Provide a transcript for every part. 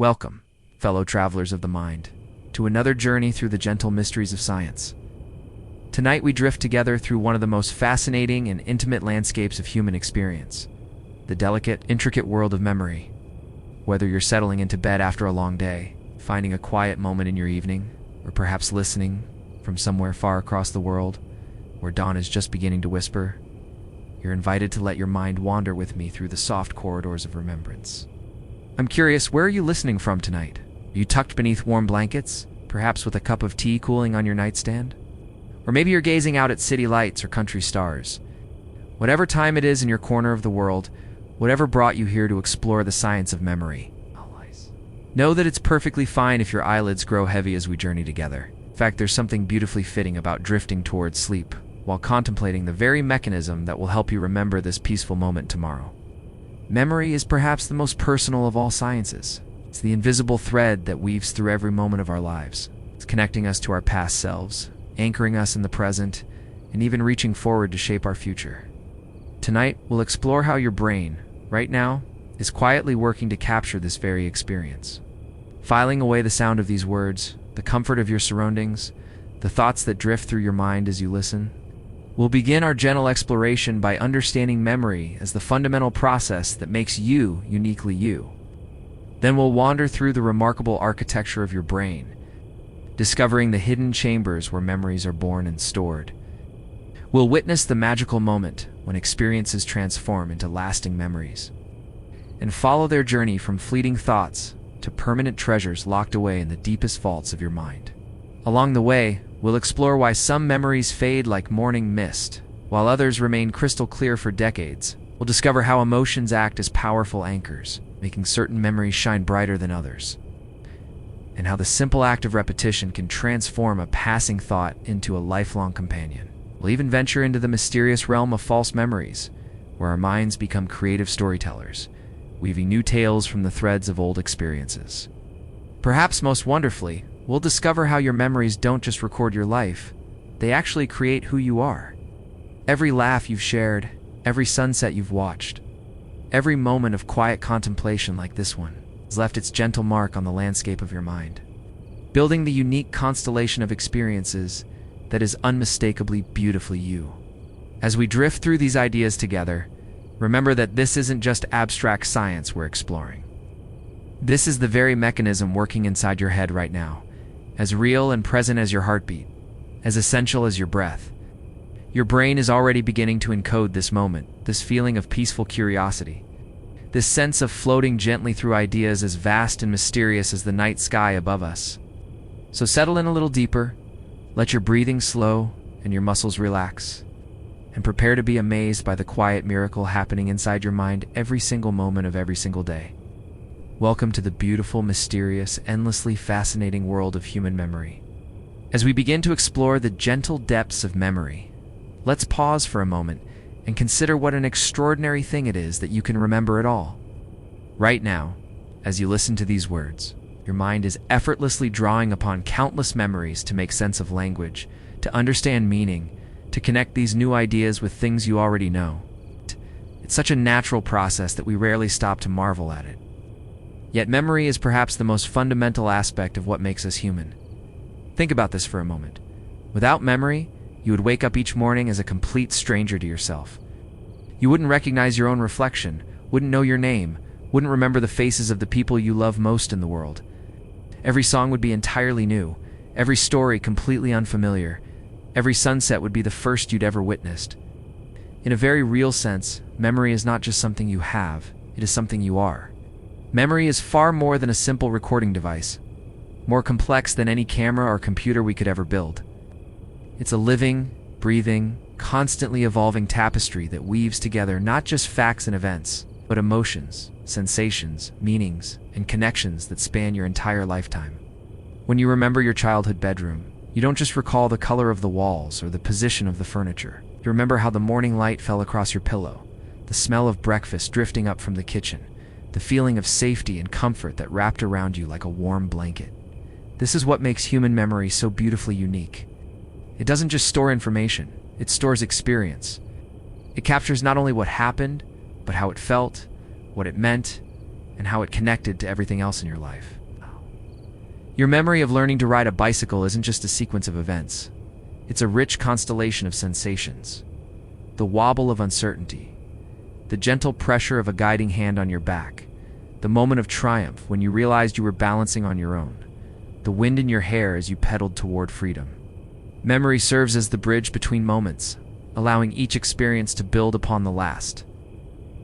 Welcome, fellow travelers of the mind, to another journey through the gentle mysteries of science. Tonight we drift together through one of the most fascinating and intimate landscapes of human experience, the delicate, intricate world of memory. Whether you're settling into bed after a long day, finding a quiet moment in your evening, or perhaps listening from somewhere far across the world, where dawn is just beginning to whisper, you're invited to let your mind wander with me through the soft corridors of remembrance. I'm curious, where are you listening from tonight? Are you tucked beneath warm blankets, perhaps with a cup of tea cooling on your nightstand? Or maybe you're gazing out at city lights or country stars. Whatever time it is in your corner of the world, whatever brought you here to explore the science of memory, know that it's perfectly fine if your eyelids grow heavy as we journey together. In fact, there's something beautifully fitting about drifting towards sleep while contemplating the very mechanism that will help you remember this peaceful moment tomorrow. Memory is perhaps the most personal of all sciences. It's the invisible thread that weaves through every moment of our lives. It's connecting us to our past selves, anchoring us in the present, and even reaching forward to shape our future. Tonight, we'll explore how your brain, right now, is quietly working to capture this very experience. Filing away the sound of these words, the comfort of your surroundings, the thoughts that drift through your mind as you listen. We'll begin our gentle exploration by understanding memory as the fundamental process that makes you uniquely you. Then we'll wander through the remarkable architecture of your brain, discovering the hidden chambers where memories are born and stored. We'll witness the magical moment when experiences transform into lasting memories, and follow their journey from fleeting thoughts to permanent treasures locked away in the deepest vaults of your mind. Along the way, we'll explore why some memories fade like morning mist, while others remain crystal clear for decades. We'll discover how emotions act as powerful anchors, making certain memories shine brighter than others, and how the simple act of repetition can transform a passing thought into a lifelong companion. We'll even venture into the mysterious realm of false memories, where our minds become creative storytellers, weaving new tales from the threads of old experiences. Perhaps most wonderfully, we'll discover how your memories don't just record your life, they actually create who you are. Every laugh you've shared, every sunset you've watched, every moment of quiet contemplation like this one has left its gentle mark on the landscape of your mind, building the unique constellation of experiences that is unmistakably beautifully you. As we drift through these ideas together, remember that this isn't just abstract science we're exploring. This is the very mechanism working inside your head right now, as real and present as your heartbeat, as essential as your breath. Your brain is already beginning to encode this moment, this feeling of peaceful curiosity, this sense of floating gently through ideas as vast and mysterious as the night sky above us. So settle in a little deeper, let your breathing slow and your muscles relax, and prepare to be amazed by the quiet miracle happening inside your mind every single moment of every single day. Welcome to the beautiful, mysterious, endlessly fascinating world of human memory. As we begin to explore the gentle depths of memory, let's pause for a moment and consider what an extraordinary thing it is that you can remember it all. Right now, as you listen to these words, your mind is effortlessly drawing upon countless memories to make sense of language, to understand meaning, to connect these new ideas with things you already know. It's such a natural process that we rarely stop to marvel at it. Yet memory is perhaps the most fundamental aspect of what makes us human. Think about this for a moment. Without memory, you would wake up each morning as a complete stranger to yourself. You wouldn't recognize your own reflection, wouldn't know your name, wouldn't remember the faces of the people you love most in the world. Every song would be entirely new, every story completely unfamiliar. Every sunset would be the first you'd ever witnessed. In a very real sense, memory is not just something you have, it is something you are. Memory is far more than a simple recording device, more complex than any camera or computer we could ever build. It's a living, breathing, constantly evolving tapestry that weaves together not just facts and events, but emotions, sensations, meanings, and connections that span your entire lifetime. When you remember your childhood bedroom, you don't just recall the color of the walls or the position of the furniture. You remember how the morning light fell across your pillow, the smell of breakfast drifting up from the kitchen, the feeling of safety and comfort that wrapped around you like a warm blanket. This is what makes human memory so beautifully unique. It doesn't just store information, it stores experience. It captures not only what happened, but how it felt, what it meant, and how it connected to everything else in your life. Your memory of learning to ride a bicycle isn't just a sequence of events. It's a rich constellation of sensations. The wobble of uncertainty, the gentle pressure of a guiding hand on your back, the moment of triumph when you realized you were balancing on your own, the wind in your hair as you pedaled toward freedom. Memory serves as the bridge between moments, allowing each experience to build upon the last.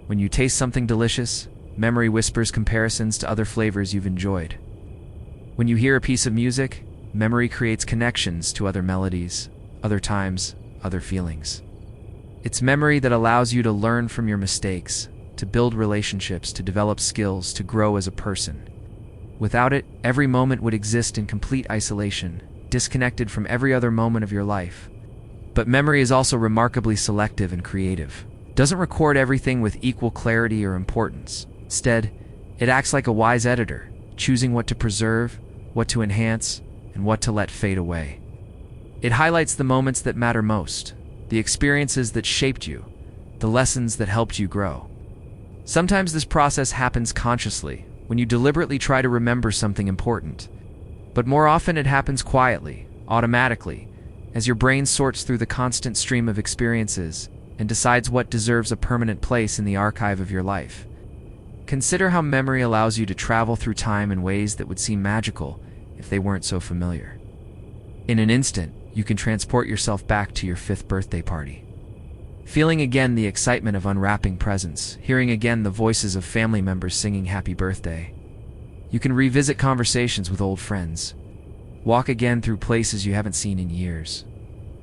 When you taste something delicious, memory whispers comparisons to other flavors you've enjoyed. When you hear a piece of music, memory creates connections to other melodies, other times, other feelings. It's memory that allows you to learn from your mistakes, to build relationships, to develop skills, to grow as a person. Without it, every moment would exist in complete isolation, disconnected from every other moment of your life. But memory is also remarkably selective and creative. It doesn't record everything with equal clarity or importance. Instead, it acts like a wise editor, choosing what to preserve, what to enhance, and what to let fade away. It highlights the moments that matter most, the experiences that shaped you, the lessons that helped you grow. Sometimes this process happens consciously, when you deliberately try to remember something important. But more often it happens quietly, automatically, as your brain sorts through the constant stream of experiences and decides what deserves a permanent place in the archive of your life. Consider how memory allows you to travel through time in ways that would seem magical if they weren't so familiar. In an instant, you can transport yourself back to your 5th birthday party. Feeling again the excitement of unwrapping presents, hearing again the voices of family members singing happy birthday. You can revisit conversations with old friends, walk again through places you haven't seen in years,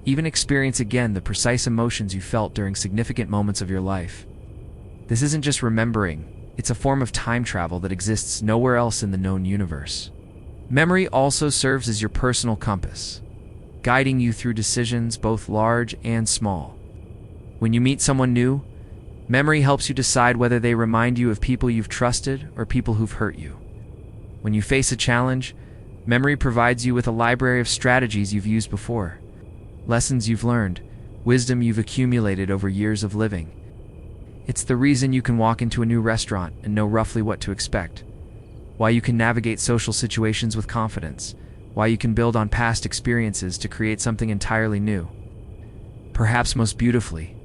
even experience again the precise emotions you felt during significant moments of your life. This isn't just remembering, it's a form of time travel that exists nowhere else in the known universe. Memory also serves as your personal compass, guiding you through decisions both large and small. When you meet someone new, memory helps you decide whether they remind you of people you've trusted or people who've hurt you. When you face a challenge, memory provides you with a library of strategies you've used before, lessons you've learned, wisdom you've accumulated over years of living. It's the reason you can walk into a new restaurant and know roughly what to expect, why you can navigate social situations with confidence, why you can build on past experiences to create something entirely new. Perhaps most beautifully,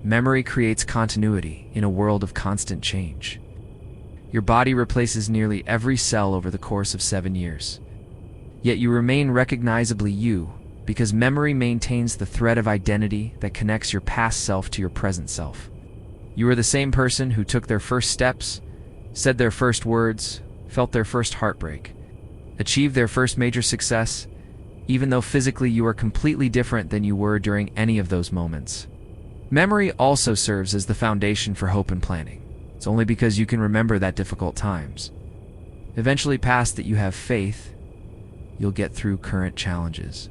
memory creates continuity in a world of constant change. Your body replaces nearly every cell over the course of 7 years. Yet you remain recognizably you, because memory maintains the thread of identity that connects your past self to your present self. You are the same person who took their first steps, said their first words, felt their first heartbreak, achieved their first major success, even though physically you are completely different than you were during any of those moments. Memory also serves as the foundation for hope and planning. It's only because you can remember that difficult times, eventually past, that you have faith you'll get through current challenges.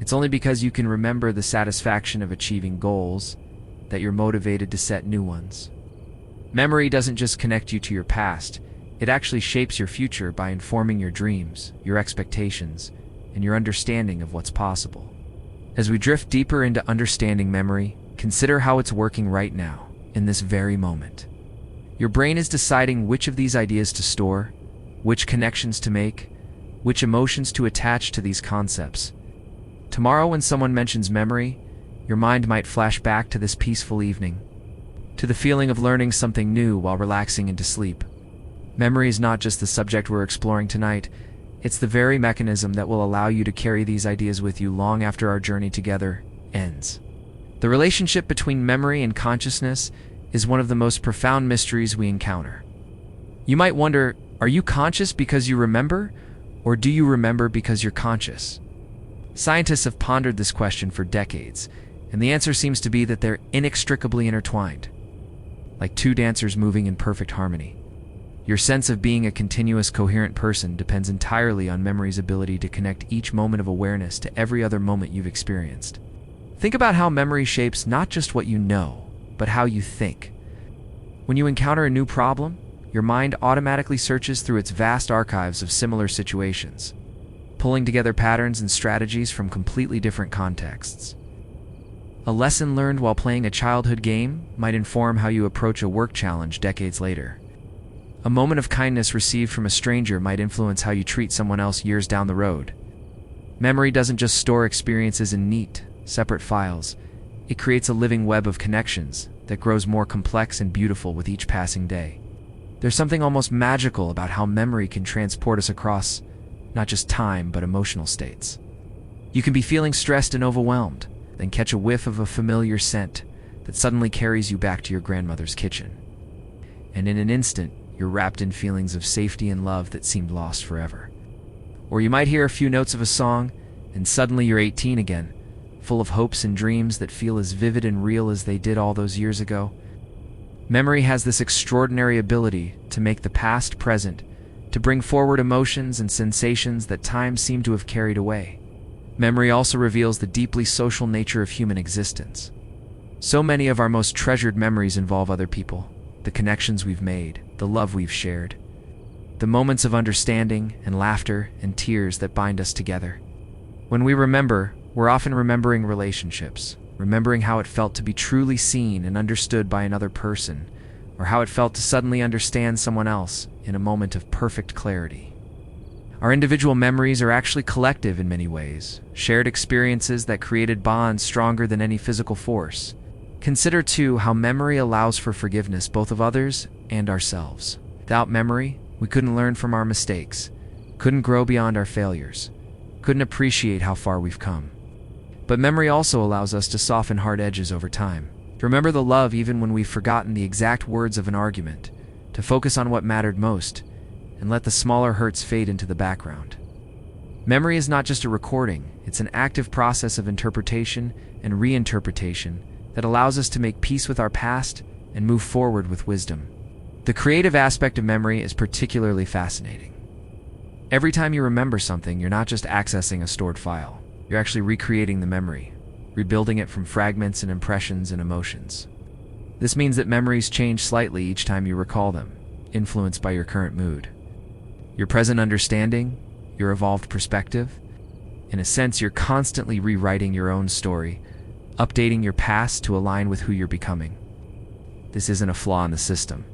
It's only because you can remember the satisfaction of achieving goals that you're motivated to set new ones. Memory doesn't just connect you to your past, it actually shapes your future by informing your dreams, your expectations, and your understanding of what's possible. As we drift deeper into understanding memory, consider how it's working right now, in this very moment. Your brain is deciding which of these ideas to store, which connections to make, which emotions to attach to these concepts. Tomorrow, when someone mentions memory, your mind might flash back to this peaceful evening, to the feeling of learning something new while relaxing into sleep. Memory is not just the subject we're exploring tonight, it's the very mechanism that will allow you to carry these ideas with you long after our journey together ends. The relationship between memory and consciousness is one of the most profound mysteries we encounter. You might wonder, are you conscious because you remember, or do you remember because you're conscious? Scientists have pondered this question for decades, and the answer seems to be that they're inextricably intertwined, like two dancers moving in perfect harmony. Your sense of being a continuous, coherent person depends entirely on memory's ability to connect each moment of awareness to every other moment you've experienced. Think about how memory shapes not just what you know, but how you think. When you encounter a new problem, your mind automatically searches through its vast archives of similar situations, pulling together patterns and strategies from completely different contexts. A lesson learned while playing a childhood game might inform how you approach a work challenge decades later. A moment of kindness received from a stranger might influence how you treat someone else years down the road. Memory doesn't just store experiences in neat, separate files. It creates a living web of connections that grows more complex and beautiful with each passing day. There's something almost magical about how memory can transport us across not just time, but emotional states. You can be feeling stressed and overwhelmed, then catch a whiff of a familiar scent that suddenly carries you back to your grandmother's kitchen. And in an instant, you're wrapped in feelings of safety and love that seemed lost forever. Or you might hear a few notes of a song, and suddenly you're 18 again, full of hopes and dreams that feel as vivid and real as they did all those years ago. Memory has this extraordinary ability to make the past present, to bring forward emotions and sensations that time seemed to have carried away. Memory also reveals the deeply social nature of human existence. So many of our most treasured memories involve other people, the connections we've made, the love we've shared, the moments of understanding and laughter and tears that bind us together. When we remember, we're often remembering relationships, remembering how it felt to be truly seen and understood by another person, or how it felt to suddenly understand someone else in a moment of perfect clarity. Our individual memories are actually collective in many ways, shared experiences that created bonds stronger than any physical force. Consider, too, how memory allows for forgiveness both of others and ourselves. Without memory, we couldn't learn from our mistakes, couldn't grow beyond our failures, couldn't appreciate how far we've come. But memory also allows us to soften hard edges over time, to remember the love even when we've forgotten the exact words of an argument, to focus on what mattered most, and let the smaller hurts fade into the background. Memory is not just a recording, it's an active process of interpretation and reinterpretation that allows us to make peace with our past and move forward with wisdom. The creative aspect of memory is particularly fascinating. Every time you remember something, you're not just accessing a stored file. You're actually recreating the memory, rebuilding it from fragments and impressions and emotions. This means that memories change slightly each time you recall them, influenced by your current mood, your present understanding, your evolved perspective. In a sense, you're constantly rewriting your own story, updating your past to align with who you're becoming. This isn't a flaw in the system.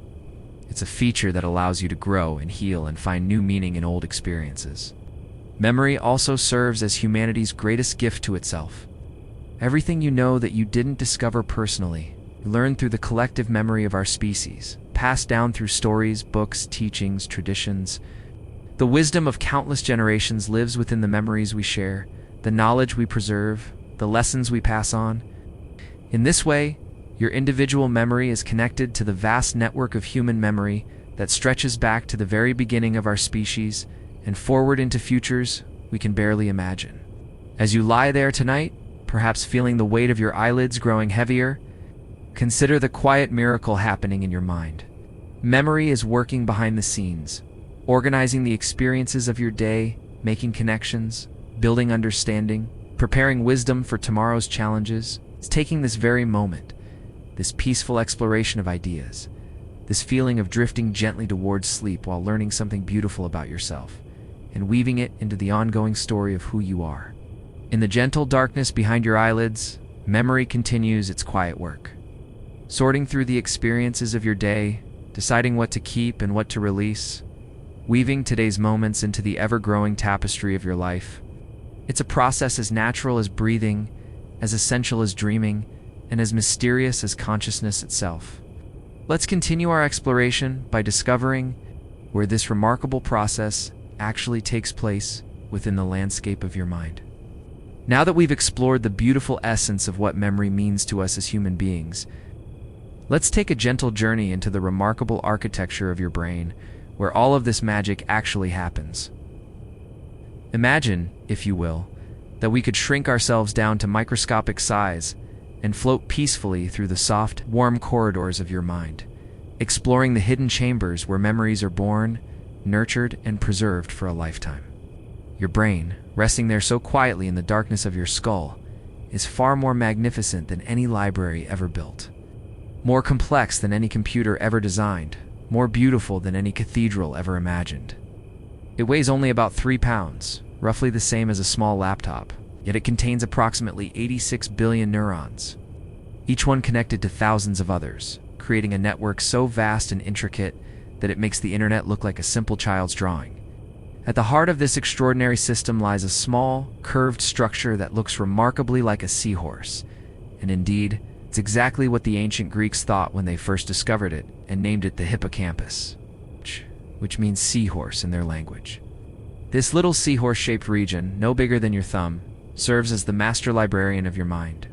It's a feature that allows you to grow and heal and find new meaning in old experiences. Memory also serves as humanity's greatest gift to itself. Everything you know that you didn't discover personally, you learned through the collective memory of our species, passed down through stories, books, teachings, traditions. The wisdom of countless generations lives within the memories we share, the knowledge we preserve, the lessons we pass on. In this way, your individual memory is connected to the vast network of human memory that stretches back to the very beginning of our species and forward into futures we can barely imagine. As you lie there tonight, perhaps feeling the weight of your eyelids growing heavier, consider the quiet miracle happening in your mind. Memory is working behind the scenes, organizing the experiences of your day, making connections, building understanding, preparing wisdom for tomorrow's challenges. It's taking this very moment, this peaceful exploration of ideas, this feeling of drifting gently towards sleep while learning something beautiful about yourself, and weaving it into the ongoing story of who you are. In the gentle darkness behind your eyelids, memory continues its quiet work, sorting through the experiences of your day, deciding what to keep and what to release, weaving today's moments into the ever-growing tapestry of your life. It's a process as natural as breathing, as essential as dreaming, and as mysterious as consciousness itself. Let's continue our exploration by discovering where this remarkable process actually takes place within the landscape of your mind. Now that we've explored the beautiful essence of what memory means to us as human beings, let's take a gentle journey into the remarkable architecture of your brain, where all of this magic actually happens. Imagine, if you will, that we could shrink ourselves down to microscopic size and float peacefully through the soft, warm corridors of your mind, exploring the hidden chambers where memories are born, nurtured, and preserved for a lifetime. Your brain, resting there so quietly in the darkness of your skull, is far more magnificent than any library ever built, more complex than any computer ever designed, more beautiful than any cathedral ever imagined. It weighs only about 3 pounds, roughly the same as a small laptop, yet it contains approximately 86 billion neurons, each one connected to thousands of others, creating a network so vast and intricate that it makes the internet look like a simple child's drawing. At the heart of this extraordinary system lies a small, curved structure that looks remarkably like a seahorse. And indeed, it's exactly what the ancient Greeks thought when they first discovered it and named it the hippocampus, which means seahorse in their language. This little seahorse-shaped region, no bigger than your thumb, serves as the master librarian of your mind,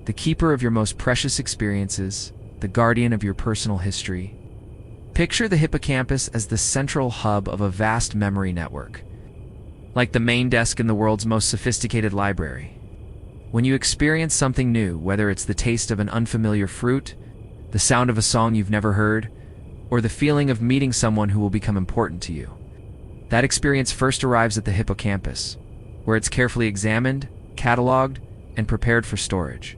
the keeper of your most precious experiences, the guardian of your personal history. Picture the hippocampus as the central hub of a vast memory network, like the main desk in the world's most sophisticated library. When you experience something new, whether it's the taste of an unfamiliar fruit, the sound of a song you've never heard, or the feeling of meeting someone who will become important to you, that experience first arrives at the hippocampus, where it's carefully examined, cataloged, and prepared for storage.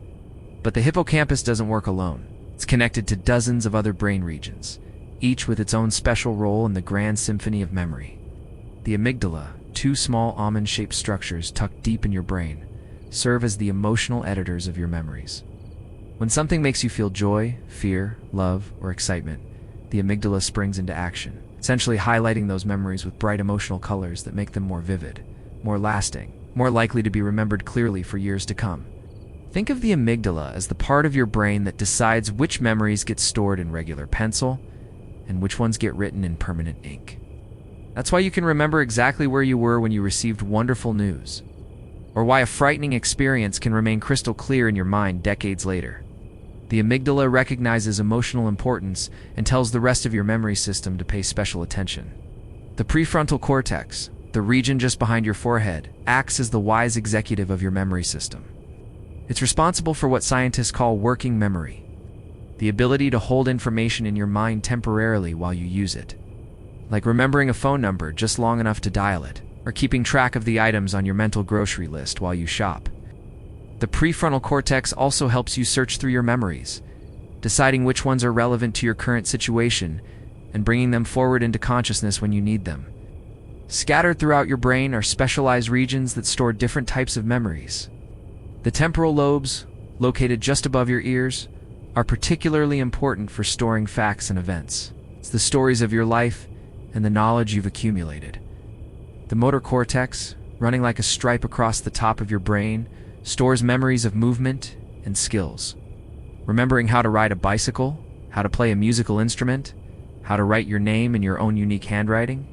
But the hippocampus doesn't work alone. It's connected to dozens of other brain regions, each with its own special role in the grand symphony of memory. The amygdala, two small almond-shaped structures tucked deep in your brain, serve as the emotional editors of your memories. When something makes you feel joy, fear, love, or excitement, the amygdala springs into action, essentially highlighting those memories with bright emotional colors that make them more vivid, more lasting, more likely to be remembered clearly for years to come. Think of the amygdala as the part of your brain that decides which memories get stored in regular pencil and which ones get written in permanent ink. That's why you can remember exactly where you were when you received wonderful news, or why a frightening experience can remain crystal clear in your mind decades later. The amygdala recognizes emotional importance and tells the rest of your memory system to pay special attention. The prefrontal cortex, the region just behind your forehead, acts as the wise executive of your memory system. It's responsible for what scientists call working memory, the ability to hold information in your mind temporarily while you use it, like remembering a phone number just long enough to dial it, or keeping track of the items on your mental grocery list while you shop. The prefrontal cortex also helps you search through your memories, deciding which ones are relevant to your current situation and bringing them forward into consciousness when you need them. Scattered throughout your brain are specialized regions that store different types of memories. The temporal lobes, located just above your ears, are particularly important for storing facts and events. It's the stories of your life and the knowledge you've accumulated. The motor cortex, running like a stripe across the top of your brain, stores memories of movement and skills. Remembering how to ride a bicycle, how to play a musical instrument, how to write your name in your own unique handwriting.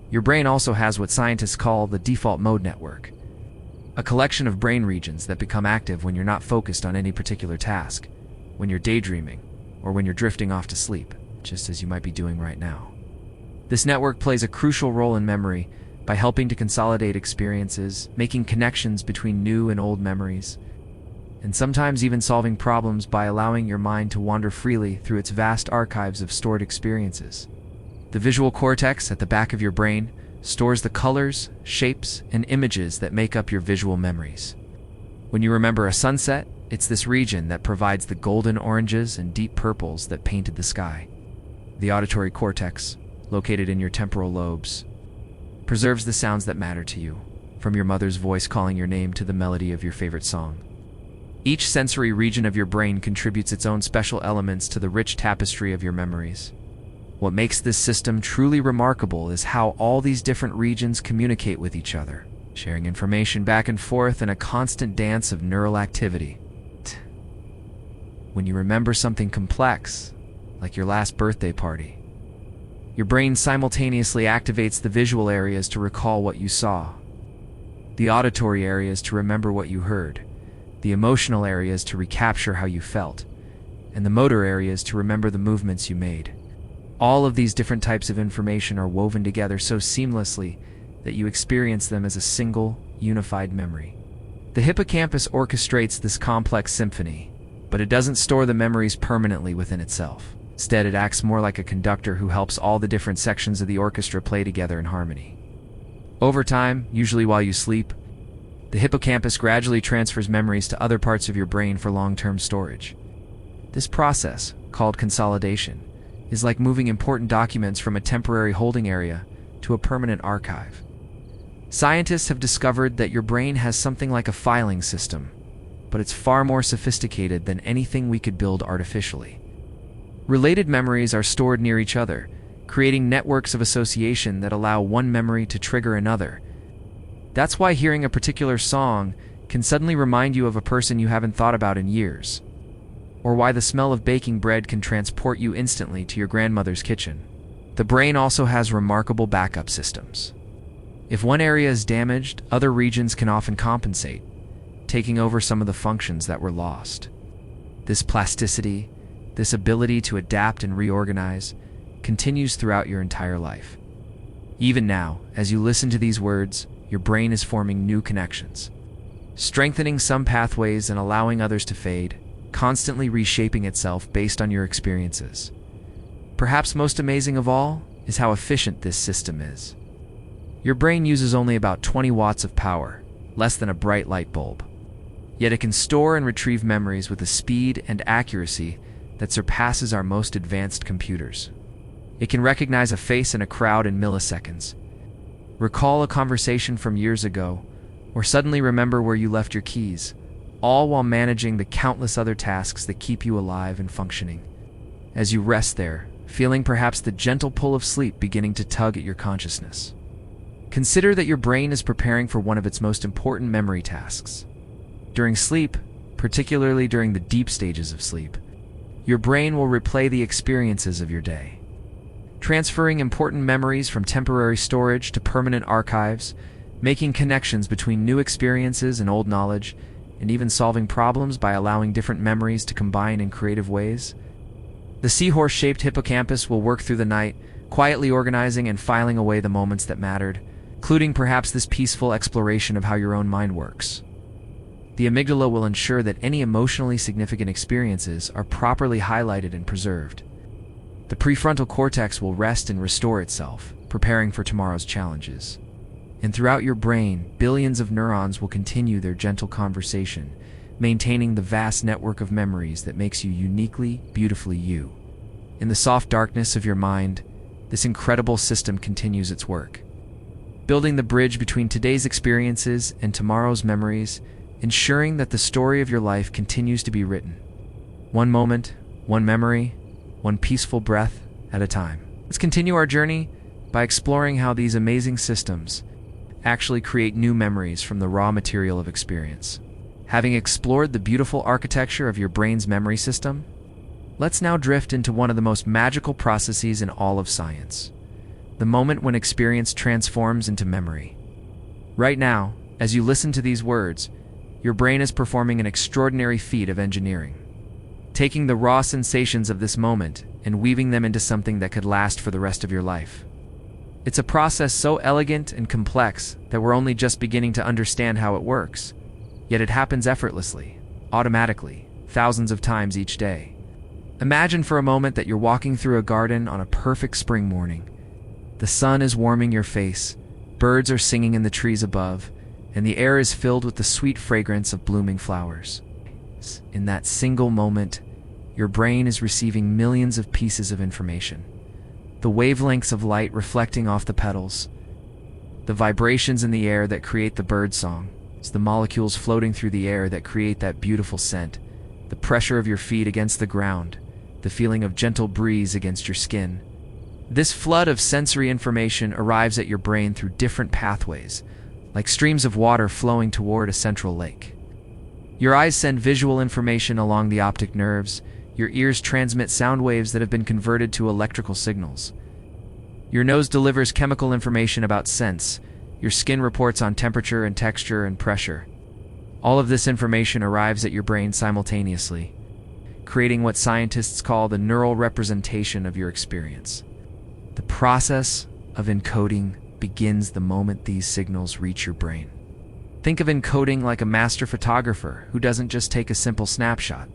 Your brain also has what scientists call the default mode network, a collection of brain regions that become active when you're not focused on any particular task, when you're daydreaming, or when you're drifting off to sleep, just as you might be doing right now. This network plays a crucial role in memory by helping to consolidate experiences, making connections between new and old memories, and sometimes even solving problems by allowing your mind to wander freely through its vast archives of stored experiences. The visual cortex at the back of your brain stores the colors, shapes, and images that make up your visual memories. When you remember a sunset, it's this region that provides the golden oranges and deep purples that painted the sky. The auditory cortex, located in your temporal lobes, preserves the sounds that matter to you, from your mother's voice calling your name to the melody of your favorite song. Each sensory region of your brain contributes its own special elements to the rich tapestry of your memories. What makes this system truly remarkable is how all these different regions communicate with each other, sharing information back and forth in a constant dance of neural activity. When you remember something complex, like your last birthday party, your brain simultaneously activates the visual areas to recall what you saw, the auditory areas to remember what you heard, the emotional areas to recapture how you felt, and the motor areas to remember the movements you made. All of these different types of information are woven together so seamlessly that you experience them as a single, unified memory. The hippocampus orchestrates this complex symphony, but it doesn't store the memories permanently within itself. Instead, it acts more like a conductor who helps all the different sections of the orchestra play together in harmony. Over time, usually while you sleep, the hippocampus gradually transfers memories to other parts of your brain for long-term storage. This process, called consolidation, is like moving important documents from a temporary holding area to a permanent archive. Scientists have discovered that your brain has something like a filing system, but it's far more sophisticated than anything we could build artificially. Related memories are stored near each other, creating networks of association that allow one memory to trigger another. That's why hearing a particular song can suddenly remind you of a person you haven't thought about in years, or why the smell of baking bread can transport you instantly to your grandmother's kitchen. The brain also has remarkable backup systems. If one area is damaged, other regions can often compensate, taking over some of the functions that were lost. This plasticity, this ability to adapt and reorganize, continues throughout your entire life. Even now, as you listen to these words, your brain is forming new connections, strengthening some pathways and allowing others to fade, constantly reshaping itself based on your experiences. Perhaps most amazing of all is how efficient this system is. Your brain uses only about 20 watts of power, less than a bright light bulb. Yet it can store and retrieve memories with a speed and accuracy that surpasses our most advanced computers. It can recognize a face in a crowd in milliseconds, recall a conversation from years ago, or suddenly remember where you left your keys, all while managing the countless other tasks that keep you alive and functioning. As you rest there, feeling perhaps the gentle pull of sleep beginning to tug at your consciousness, consider that your brain is preparing for one of its most important memory tasks. During sleep, particularly during the deep stages of sleep, your brain will replay the experiences of your day, transferring important memories from temporary storage to permanent archives, making connections between new experiences and old knowledge, and even solving problems by allowing different memories to combine in creative ways. The seahorse-shaped hippocampus will work through the night, quietly organizing and filing away the moments that mattered, including perhaps this peaceful exploration of how your own mind works. The amygdala will ensure that any emotionally significant experiences are properly highlighted and preserved. The prefrontal cortex will rest and restore itself, preparing for tomorrow's challenges. And throughout your brain, billions of neurons will continue their gentle conversation, maintaining the vast network of memories that makes you uniquely, beautifully you. In the soft darkness of your mind, this incredible system continues its work, building the bridge between today's experiences and tomorrow's memories, ensuring that the story of your life continues to be written. One moment, one memory, one peaceful breath at a time. Let's continue our journey by exploring how these amazing systems actually create new memories from the raw material of experience. Having explored the beautiful architecture of your brain's memory system, let's now drift into one of the most magical processes in all of science, the moment when experience transforms into memory. Right now, as you listen to these words, your brain is performing an extraordinary feat of engineering, taking the raw sensations of this moment and weaving them into something that could last for the rest of your life. It's a process so elegant and complex that we're only just beginning to understand how it works. Yet it happens effortlessly, automatically, thousands of times each day. Imagine for a moment that you're walking through a garden on a perfect spring morning. The sun is warming your face, birds are singing in the trees above, and the air is filled with the sweet fragrance of blooming flowers. In that single moment, your brain is receiving millions of pieces of information. The wavelengths of light reflecting off the petals, the vibrations in the air that create the bird song, the molecules floating through the air that create that beautiful scent, the pressure of your feet against the ground, the feeling of gentle breeze against your skin. This flood of sensory information arrives at your brain through different pathways, like streams of water flowing toward a central lake. Your eyes send visual information along the optic nerves, your ears transmit sound waves that have been converted to electrical signals. Your nose delivers chemical information about scents, your skin reports on temperature and texture and pressure. All of this information arrives at your brain simultaneously, creating what scientists call the neural representation of your experience. The process of encoding begins the moment these signals reach your brain. Think of encoding like a master photographer who doesn't just take a simple snapshot,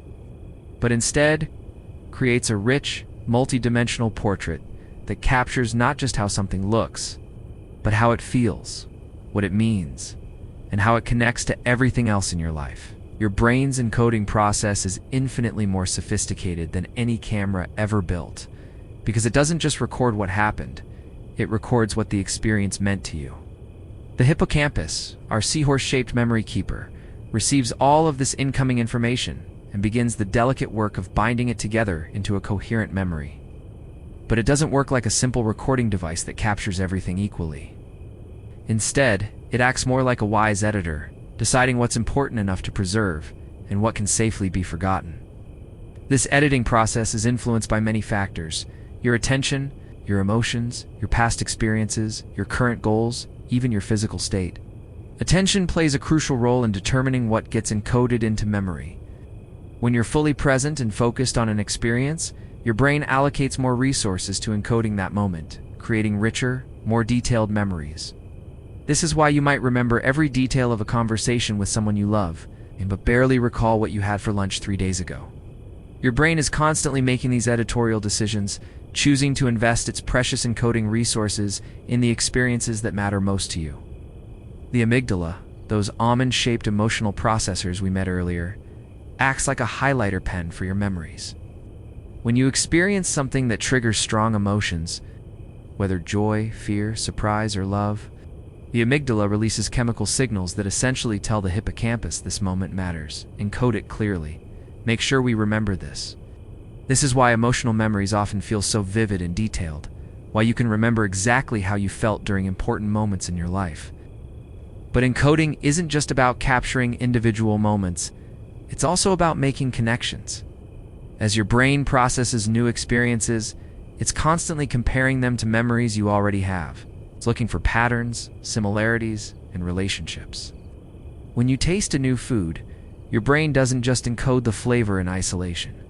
but instead creates a rich, multi-dimensional portrait that captures not just how something looks, but how it feels, what it means, and how it connects to everything else in your life. Your brain's encoding process is infinitely more sophisticated than any camera ever built, because it doesn't just record what happened, it records what the experience meant to you. The hippocampus, our seahorse-shaped memory keeper, receives all of this incoming information and begins the delicate work of binding it together into a coherent memory. But it doesn't work like a simple recording device that captures everything equally. Instead, it acts more like a wise editor, deciding what's important enough to preserve and what can safely be forgotten. This editing process is influenced by many factors: your attention, your emotions, your past experiences, your current goals, even your physical state. Attention plays a crucial role in determining what gets encoded into memory. When you're fully present and focused on an experience, your brain allocates more resources to encoding that moment, creating richer, more detailed memories. This is why you might remember every detail of a conversation with someone you love, but barely recall what you had for lunch 3 days ago. Your brain is constantly making these editorial decisions, choosing to invest its precious encoding resources in the experiences that matter most to you. The amygdala, those almond-shaped emotional processors we met earlier, acts like a highlighter pen for your memories. When you experience something that triggers strong emotions, whether joy, fear, surprise, or love, the amygdala releases chemical signals that essentially tell the hippocampus this moment matters. Encode it clearly. Make sure we remember this. This is why emotional memories often feel so vivid and detailed, why you can remember exactly how you felt during important moments in your life. But encoding isn't just about capturing individual moments, it's also about making connections. As your brain processes new experiences, it's constantly comparing them to memories you already have. It's looking for patterns, similarities, and relationships. When you taste a new food, your brain doesn't just encode the flavor in isolation.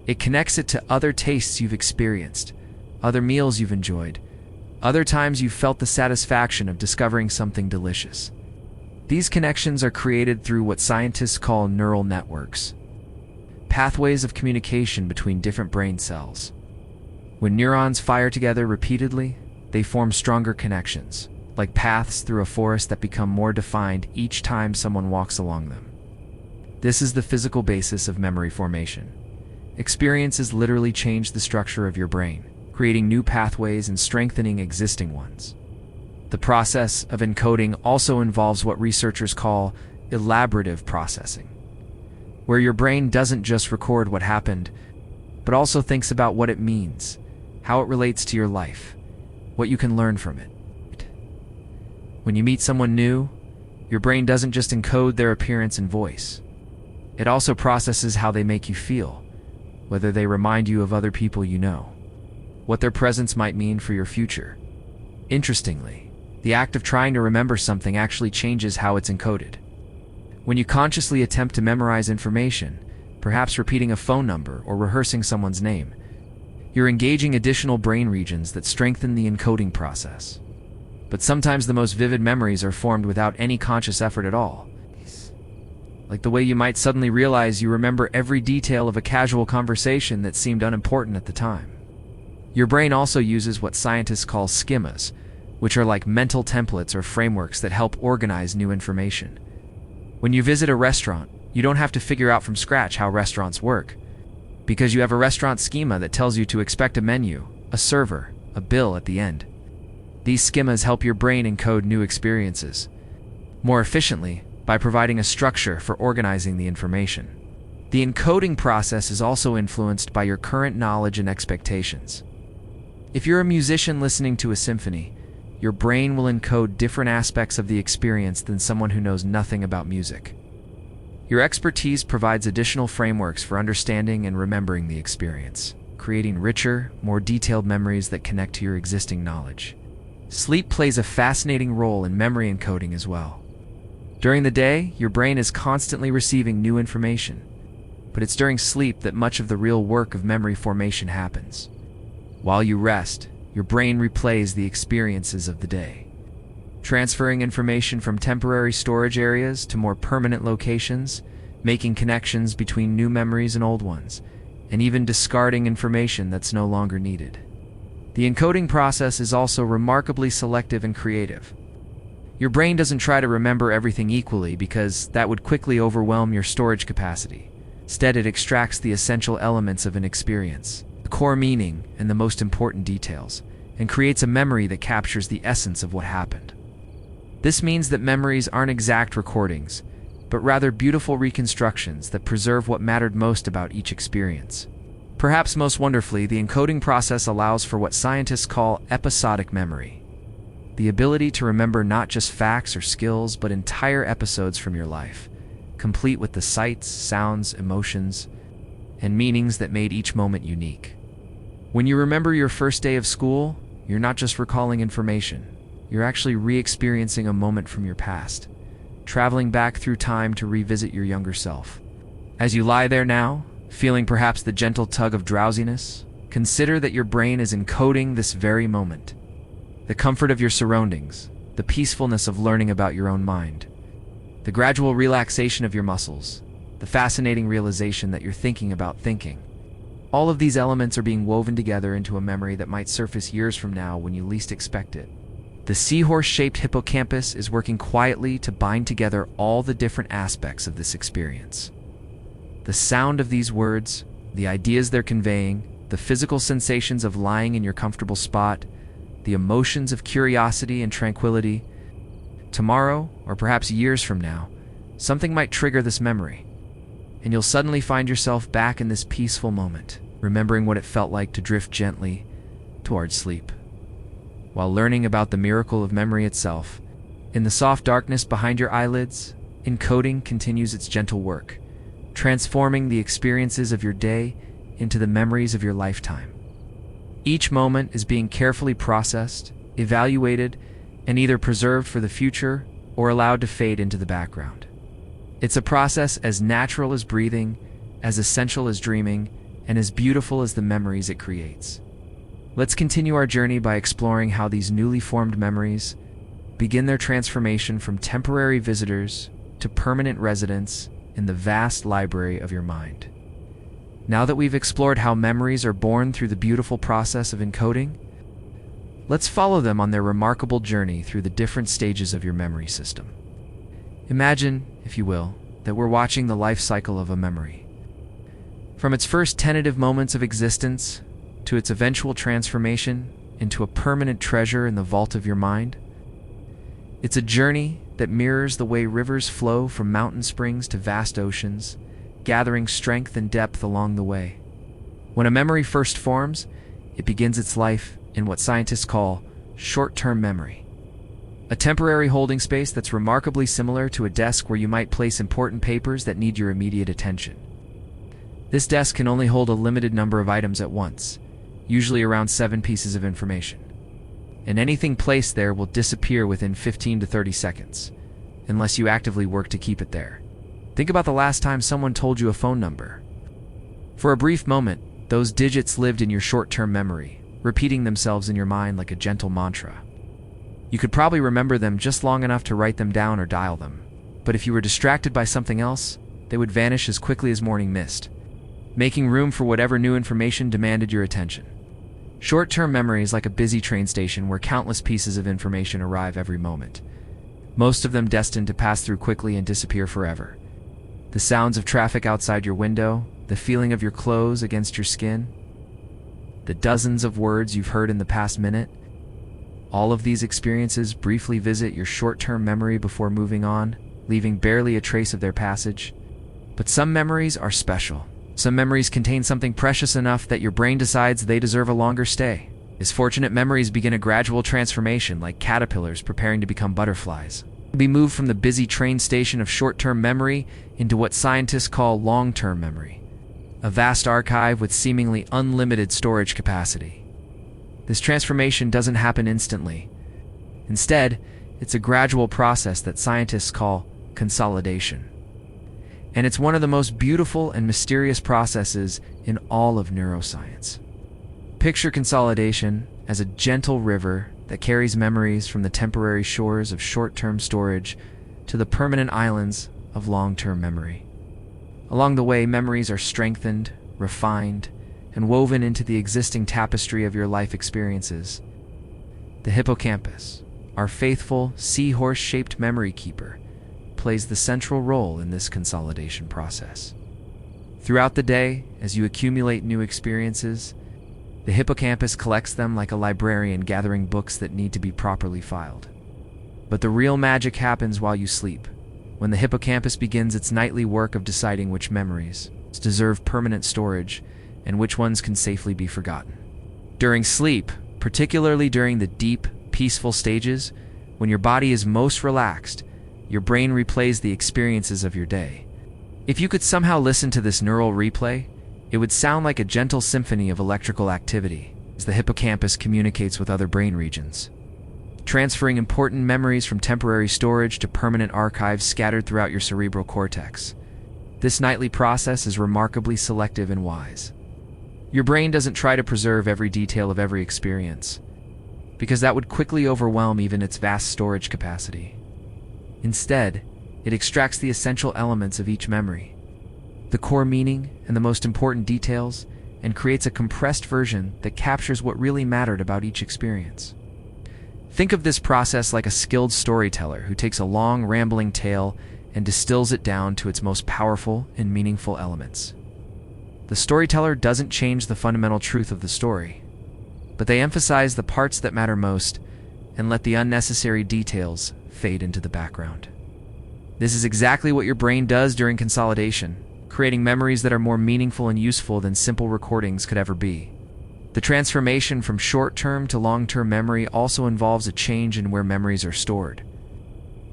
It connects it to other tastes you've experienced, other meals you've enjoyed, other times you've felt the satisfaction of discovering something delicious. These connections are created through what scientists call neural networks, pathways of communication between different brain cells. When neurons fire together repeatedly, they form stronger connections, like paths through a forest that become more defined each time someone walks along them. This is the physical basis of memory formation. Experiences literally change the structure of your brain, creating new pathways and strengthening existing ones. The process of encoding also involves what researchers call elaborative processing, where your brain doesn't just record what happened, but also thinks about what it means, how it relates to your life, what you can learn from it. When you meet someone new, your brain doesn't just encode their appearance and voice. It also processes how they make you feel, whether they remind you of other people you know, what their presence might mean for your future. Interestingly, the act of trying to remember something actually changes how it's encoded. When you consciously attempt to memorize information, perhaps repeating a phone number or rehearsing someone's name, you're engaging additional brain regions that strengthen the encoding process. But sometimes the most vivid memories are formed without any conscious effort at all. Like the way you might suddenly realize you remember every detail of a casual conversation that seemed unimportant at the time. Your brain also uses what scientists call schemas, which are like mental templates or frameworks that help organize new information. When you visit a restaurant, you don't have to figure out from scratch how restaurants work, because you have a restaurant schema that tells you to expect a menu, a server, a bill at the end. These schemas help your brain encode new experiences more efficiently by providing a structure for organizing the information. The encoding process is also influenced by your current knowledge and expectations. If you're a musician listening to a symphony, your brain will encode different aspects of the experience than someone who knows nothing about music. Your expertise provides additional frameworks for understanding and remembering the experience, creating richer, more detailed memories that connect to your existing knowledge. Sleep plays a fascinating role in memory encoding as well. During the day, your brain is constantly receiving new information, but it's during sleep that much of the real work of memory formation happens. While you rest, your brain replays the experiences of the day, transferring information from temporary storage areas to more permanent locations, making connections between new memories and old ones, and even discarding information that's no longer needed. The encoding process is also remarkably selective and creative. Your brain doesn't try to remember everything equally because that would quickly overwhelm your storage capacity. Instead, it extracts the essential elements of an experience, the core meaning and the most important details, and creates a memory that captures the essence of what happened. This means that memories aren't exact recordings, but rather beautiful reconstructions that preserve what mattered most about each experience. Perhaps most wonderfully, the encoding process allows for what scientists call episodic memory, the ability to remember not just facts or skills, but entire episodes from your life, complete with the sights, sounds, emotions, and meanings that made each moment unique. When you remember your first day of school, you're not just recalling information, you're actually re-experiencing a moment from your past, traveling back through time to revisit your younger self. As you lie there now, feeling perhaps the gentle tug of drowsiness, consider that your brain is encoding this very moment. The comfort of your surroundings, the peacefulness of learning about your own mind, the gradual relaxation of your muscles, the fascinating realization that you're thinking about thinking. All of these elements are being woven together into a memory that might surface years from now when you least expect it. The seahorse-shaped hippocampus is working quietly to bind together all the different aspects of this experience. The sound of these words, the ideas they're conveying, the physical sensations of lying in your comfortable spot, the emotions of curiosity and tranquility. Tomorrow, or perhaps years from now, something might trigger this memory, and you'll suddenly find yourself back in this peaceful moment, remembering what it felt like to drift gently towards sleep. While learning about the miracle of memory itself, in the soft darkness behind your eyelids, encoding continues its gentle work, transforming the experiences of your day into the memories of your lifetime. Each moment is being carefully processed, evaluated, and either preserved for the future or allowed to fade into the background. It's a process as natural as breathing, as essential as dreaming, and as beautiful as the memories it creates. Let's continue our journey by exploring how these newly formed memories begin their transformation from temporary visitors to permanent residents in the vast library of your mind. Now that we've explored how memories are born through the beautiful process of encoding, let's follow them on their remarkable journey through the different stages of your memory system. Imagine, if you will, that we're watching the life cycle of a memory. From its first tentative moments of existence to its eventual transformation into a permanent treasure in the vault of your mind. It's a journey that mirrors the way rivers flow from mountain springs to vast oceans, gathering strength and depth along the way. When a memory first forms, it begins its life in what scientists call short-term memory, a temporary holding space that's remarkably similar to a desk where you might place important papers that need your immediate attention. This desk can only hold a limited number of items at once, usually around 7 pieces of information, and anything placed there will disappear within 15 to 30 seconds, unless you actively work to keep it there. Think about the last time someone told you a phone number. For a brief moment, those digits lived in your short-term memory, repeating themselves in your mind like a gentle mantra. You could probably remember them just long enough to write them down or dial them, but if you were distracted by something else, they would vanish as quickly as morning mist, making room for whatever new information demanded your attention. Short-term memory is like a busy train station where countless pieces of information arrive every moment, most of them destined to pass through quickly and disappear forever. The sounds of traffic outside your window, the feeling of your clothes against your skin, the dozens of words you've heard in the past minute, all of these experiences briefly visit your short-term memory before moving on, leaving barely a trace of their passage. But some memories are special. Some memories contain something precious enough that your brain decides they deserve a longer stay. These fortunate memories begin a gradual transformation, like caterpillars preparing to become butterflies. Be moved from the busy train station of short-term memory into what scientists call long-term memory, a vast archive with seemingly unlimited storage capacity. This transformation doesn't happen instantly. Instead, it's a gradual process that scientists call consolidation. And it's one of the most beautiful and mysterious processes in all of neuroscience. Picture consolidation as a gentle river that carries memories from the temporary shores of short-term storage to the permanent islands of long-term memory. Along the way, memories are strengthened, refined, and woven into the existing tapestry of your life experiences. The hippocampus, our faithful seahorse-shaped memory keeper, plays the central role in this consolidation process. Throughout the day, as you accumulate new experiences, the hippocampus collects them like a librarian gathering books that need to be properly filed. But the real magic happens while you sleep, when the hippocampus begins its nightly work of deciding which memories deserve permanent storage and which ones can safely be forgotten. During sleep, particularly during the deep, peaceful stages, when your body is most relaxed, your brain replays the experiences of your day. If you could somehow listen to this neural replay, it would sound like a gentle symphony of electrical activity as the hippocampus communicates with other brain regions, transferring important memories from temporary storage to permanent archives scattered throughout your cerebral cortex. This nightly process is remarkably selective and wise. Your brain doesn't try to preserve every detail of every experience, because that would quickly overwhelm even its vast storage capacity. Instead, it extracts the essential elements of each memory, the core meaning and the most important details, and creates a compressed version that captures what really mattered about each experience. Think of this process like a skilled storyteller who takes a long, rambling tale and distills it down to its most powerful and meaningful elements. The storyteller doesn't change the fundamental truth of the story, but they emphasize the parts that matter most and let the unnecessary details fade into the background. This is exactly what your brain does during consolidation, creating memories that are more meaningful and useful than simple recordings could ever be. The transformation from short-term to long-term memory also involves a change in where memories are stored.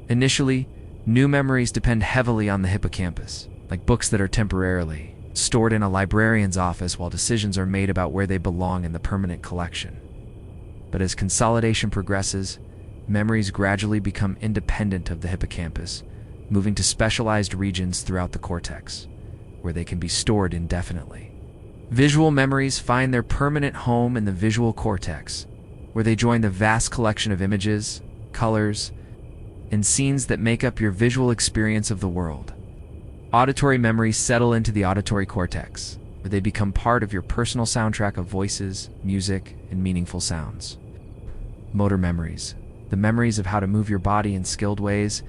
Initially, new memories depend heavily on the hippocampus, like books that are temporarily stored in a librarian's office while decisions are made about where they belong in the permanent collection. But as consolidation progresses, memories gradually become independent of the hippocampus, moving to specialized regions throughout the cortex, where they can be stored indefinitely. Visual memories find their permanent home in the visual cortex, where they join the vast collection of images, colors, and scenes that make up your visual experience of the world. Auditory memories settle into the auditory cortex, where they become part of your personal soundtrack of voices, music, and meaningful sounds. Motor memories, the memories of how to move your body in skilled ways,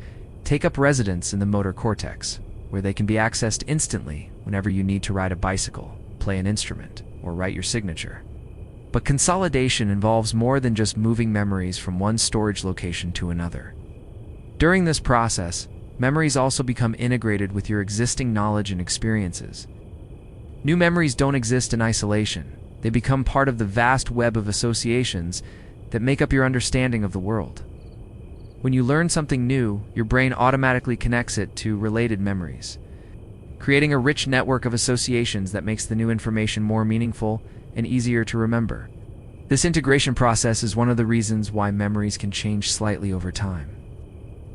take up residence in the motor cortex, where they can be accessed instantly whenever you need to ride a bicycle, play an instrument, or write your signature. But consolidation involves more than just moving memories from one storage location to another. During this process, memories also become integrated with your existing knowledge and experiences. New memories don't exist in isolation. They become part of the vast web of associations that make up your understanding of the world. When you learn something new, your brain automatically connects it to related memories, creating a rich network of associations that makes the new information more meaningful and easier to remember. This integration process is one of the reasons why memories can change slightly over time.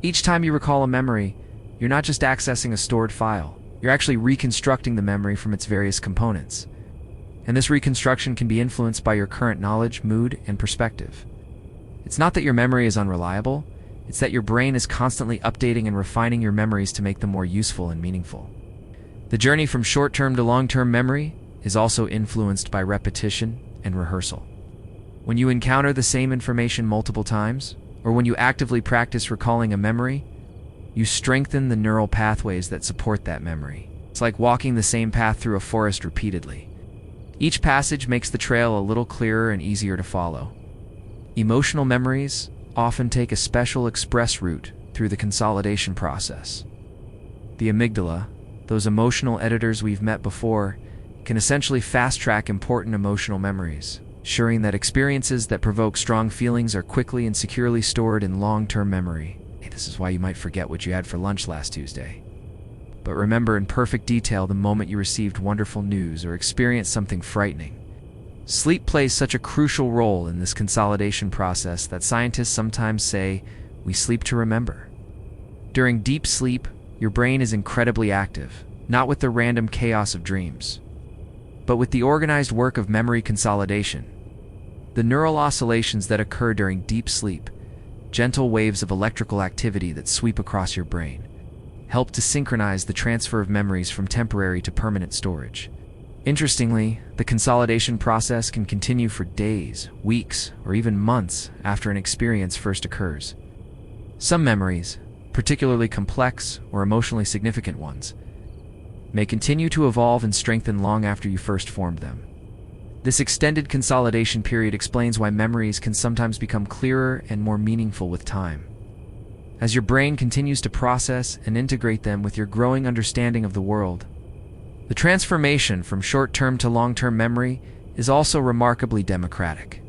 Each time you recall a memory, you're not just accessing a stored file, you're actually reconstructing the memory from its various components. And this reconstruction can be influenced by your current knowledge, mood, and perspective. It's not that your memory is unreliable, it's that your brain is constantly updating and refining your memories to make them more useful and meaningful. The journey from short-term to long-term memory is also influenced by repetition and rehearsal. When you encounter the same information multiple times, or when you actively practice recalling a memory, you strengthen the neural pathways that support that memory. It's like walking the same path through a forest repeatedly. Each passage makes the trail a little clearer and easier to follow. Emotional memories often take a special express route through the consolidation process. The amygdala, those emotional editors we've met before, can essentially fast-track important emotional memories, ensuring that experiences that provoke strong feelings are quickly and securely stored in long-term memory. Hey, this is why you might forget what you had for lunch last Tuesday. But remember in perfect detail the moment you received wonderful news or experienced something frightening. Sleep plays such a crucial role in this consolidation process that scientists sometimes say, we sleep to remember. During deep sleep, your brain is incredibly active, not with the random chaos of dreams, but with the organized work of memory consolidation. The neural oscillations that occur during deep sleep, gentle waves of electrical activity that sweep across your brain, help to synchronize the transfer of memories from temporary to permanent storage. Interestingly, the consolidation process can continue for days, weeks, or even months after an experience first occurs. Some memories, particularly complex or emotionally significant ones, may continue to evolve and strengthen long after you first formed them. This extended consolidation period explains why memories can sometimes become clearer and more meaningful with time. As your brain continues to process and integrate them with your growing understanding of the world, The transformation from short-term to long-term memory is also remarkably democratic.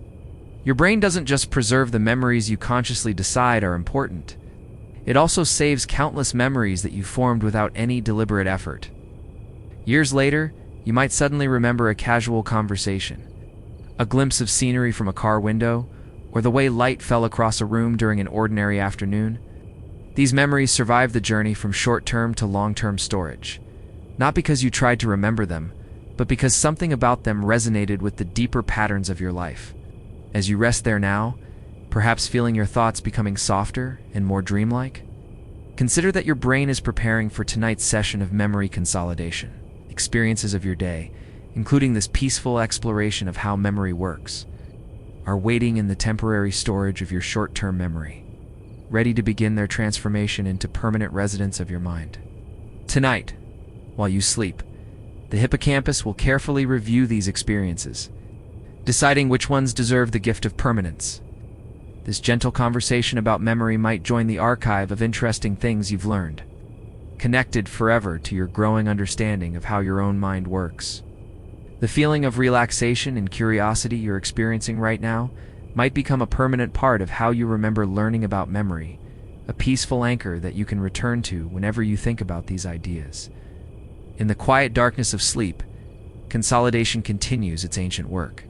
Your brain doesn't just preserve the memories you consciously decide are important. It also saves countless memories that you formed without any deliberate effort. Years later, you might suddenly remember a casual conversation, a glimpse of scenery from a car window, or the way light fell across a room during an ordinary afternoon. These memories survive the journey from short-term to long-term storage, not because you tried to remember them, but because something about them resonated with the deeper patterns of your life. As you rest there now, perhaps feeling your thoughts becoming softer and more dreamlike, consider that your brain is preparing for tonight's session of memory consolidation. Experiences of your day, including this peaceful exploration of how memory works, are waiting in the temporary storage of your short-term memory, ready to begin their transformation into permanent residents of your mind. Tonight, while you sleep, the hippocampus will carefully review these experiences, deciding which ones deserve the gift of permanence. This gentle conversation about memory might join the archive of interesting things you've learned, connected forever to your growing understanding of how your own mind works. The feeling of relaxation and curiosity you're experiencing right now might become a permanent part of how you remember learning about memory, a peaceful anchor that you can return to whenever you think about these ideas. In the quiet darkness of sleep, consolidation continues its ancient work,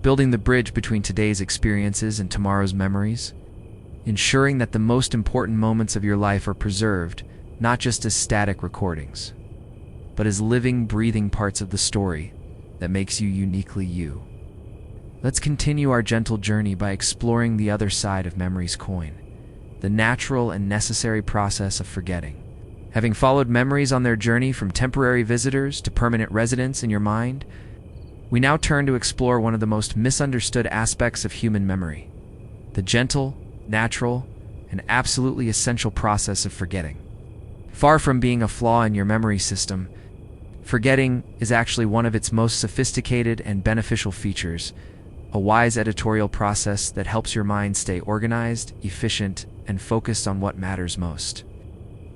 building the bridge between today's experiences and tomorrow's memories, ensuring that the most important moments of your life are preserved, not just as static recordings, but as living, breathing parts of the story that makes you uniquely you. Let's continue our gentle journey by exploring the other side of memory's coin, the natural and necessary process of forgetting. Having followed memories on their journey from temporary visitors to permanent residents in your mind, we now turn to explore one of the most misunderstood aspects of human memory, the gentle, natural, and absolutely essential process of forgetting. Far from being a flaw in your memory system, forgetting is actually one of its most sophisticated and beneficial features, a wise editorial process that helps your mind stay organized, efficient, and focused on what matters most.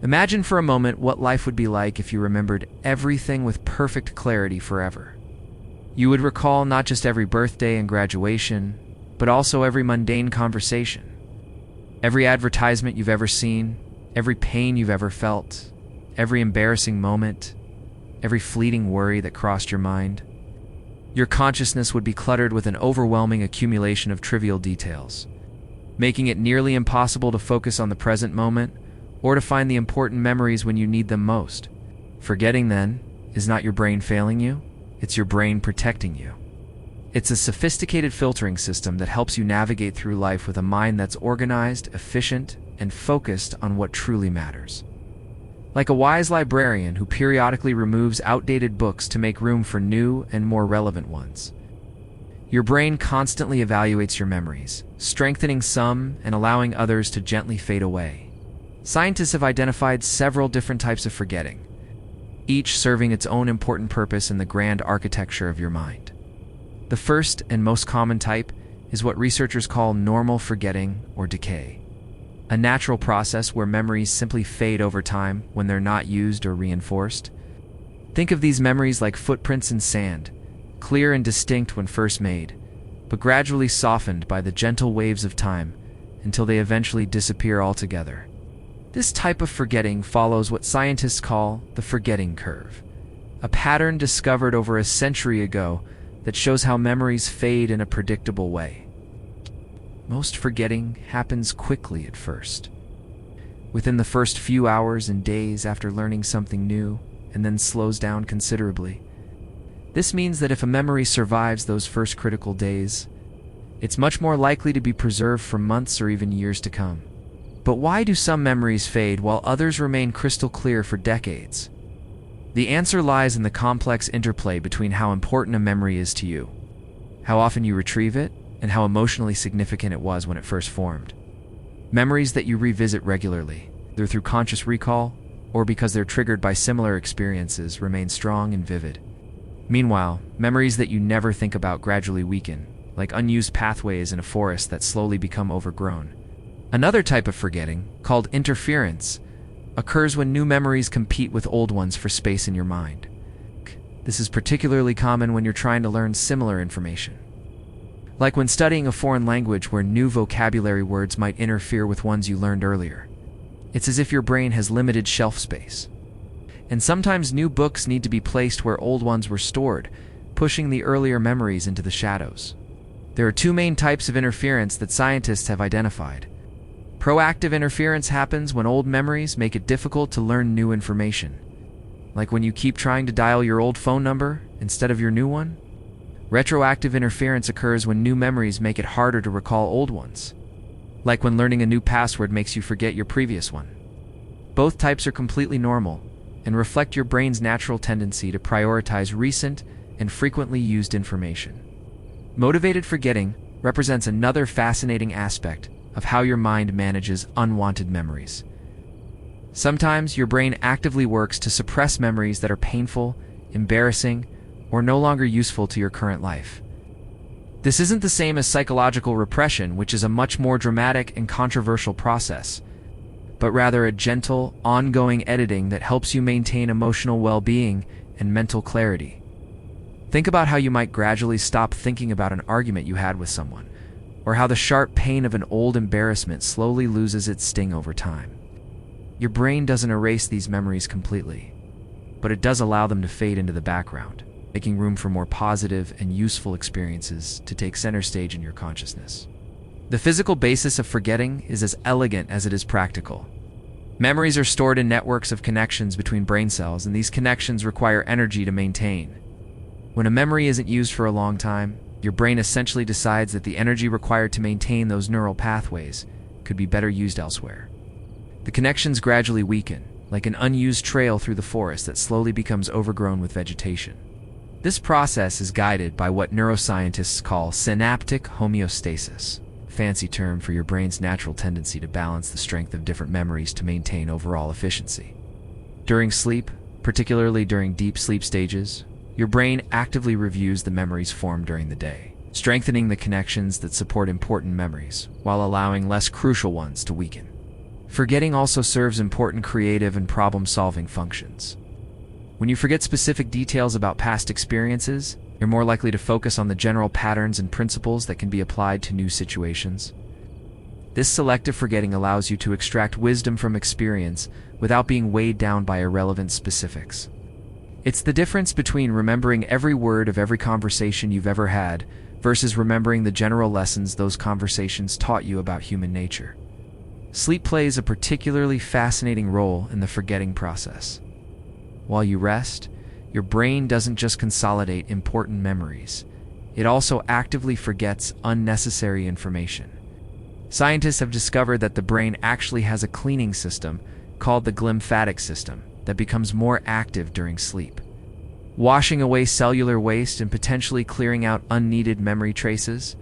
Imagine for a moment what life would be like if you remembered everything with perfect clarity forever. You would recall not just every birthday and graduation, but also every mundane conversation, every advertisement you've ever seen, every pain you've ever felt, every embarrassing moment, every fleeting worry that crossed your mind. Your consciousness would be cluttered with an overwhelming accumulation of trivial details, making it nearly impossible to focus on the present moment or to find the important memories when you need them most. Forgetting, then, is not your brain failing you, it's your brain protecting you. It's a sophisticated filtering system that helps you navigate through life with a mind that's organized, efficient, and focused on what truly matters. Like a wise librarian who periodically removes outdated books to make room for new and more relevant ones, your brain constantly evaluates your memories, strengthening some and allowing others to gently fade away. Scientists have identified several different types of forgetting, each serving its own important purpose in the grand architecture of your mind. The first and most common type is what researchers call normal forgetting or decay, a natural process where memories simply fade over time when they're not used or reinforced. Think of these memories like footprints in sand, clear and distinct when first made, but gradually softened by the gentle waves of time until they eventually disappear altogether. This type of forgetting follows what scientists call the forgetting curve, a pattern discovered over a century ago that shows how memories fade in a predictable way. Most forgetting happens quickly at first, within the first few hours and days after learning something new, and then slows down considerably. This means that if a memory survives those first critical days, it's much more likely to be preserved for months or even years to come. But why do some memories fade while others remain crystal clear for decades? The answer lies in the complex interplay between how important a memory is to you, how often you retrieve it, and how emotionally significant it was when it first formed. Memories that you revisit regularly, either through conscious recall or because they're triggered by similar experiences, remain strong and vivid. Meanwhile, memories that you never think about gradually weaken, like unused pathways in a forest that slowly become overgrown. Another type of forgetting, called interference, occurs when new memories compete with old ones for space in your mind. This is particularly common when you're trying to learn similar information. Like when studying a foreign language where new vocabulary words might interfere with ones you learned earlier. It's as if your brain has limited shelf space. And sometimes new books need to be placed where old ones were stored, pushing the earlier memories into the shadows. There are two main types of interference that scientists have identified. Proactive interference happens when old memories make it difficult to learn new information. Like when you keep trying to dial your old phone number instead of your new one. Retroactive interference occurs when new memories make it harder to recall old ones. Like when learning a new password makes you forget your previous one. Both types are completely normal and reflect your brain's natural tendency to prioritize recent and frequently used information. Motivated forgetting represents another fascinating aspect of how your mind manages unwanted memories. Sometimes your brain actively works to suppress memories that are painful, embarrassing, or no longer useful to your current life. This isn't the same as psychological repression, which is a much more dramatic and controversial process, but rather a gentle, ongoing editing that helps you maintain emotional well-being and mental clarity. Think about how you might gradually stop thinking about an argument you had with someone, or how the sharp pain of an old embarrassment slowly loses its sting over time. Your brain doesn't erase these memories completely, but it does allow them to fade into the background, making room for more positive and useful experiences to take center stage in your consciousness. The physical basis of forgetting is as elegant as it is practical. Memories are stored in networks of connections between brain cells, and these connections require energy to maintain. When a memory isn't used for a long time, your brain essentially decides that the energy required to maintain those neural pathways could be better used elsewhere. The connections gradually weaken, like an unused trail through the forest that slowly becomes overgrown with vegetation. This process is guided by what neuroscientists call synaptic homeostasis, a fancy term for your brain's natural tendency to balance the strength of different memories to maintain overall efficiency. During sleep, particularly during deep sleep stages, your brain actively reviews the memories formed during the day, strengthening the connections that support important memories, while allowing less crucial ones to weaken. Forgetting also serves important creative and problem-solving functions. When you forget specific details about past experiences, you're more likely to focus on the general patterns and principles that can be applied to new situations. This selective forgetting allows you to extract wisdom from experience without being weighed down by irrelevant specifics. It's the difference between remembering every word of every conversation you've ever had versus remembering the general lessons those conversations taught you about human nature. Sleep plays a particularly fascinating role in the forgetting process. While you rest, your brain doesn't just consolidate important memories, it also actively forgets unnecessary information. Scientists have discovered that the brain actually has a cleaning system called the glymphatic system that becomes more active during sleep, washing away cellular waste and potentially clearing out unneeded memory traces.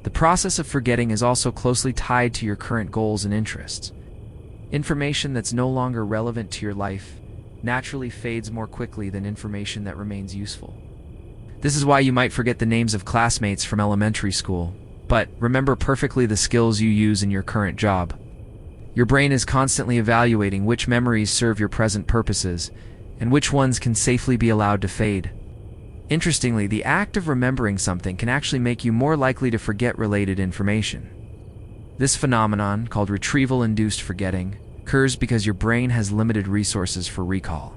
The process of forgetting is also closely tied to your current goals and interests. Information that's no longer relevant to your life naturally fades more quickly than information that remains useful. This is why you might forget the names of classmates from elementary school, but remember perfectly the skills you use in your current job. Your brain is constantly evaluating which memories serve your present purposes and which ones can safely be allowed to fade. Interestingly, the act of remembering something can actually make you more likely to forget related information. This phenomenon, called retrieval-induced forgetting, occurs because your brain has limited resources for recall,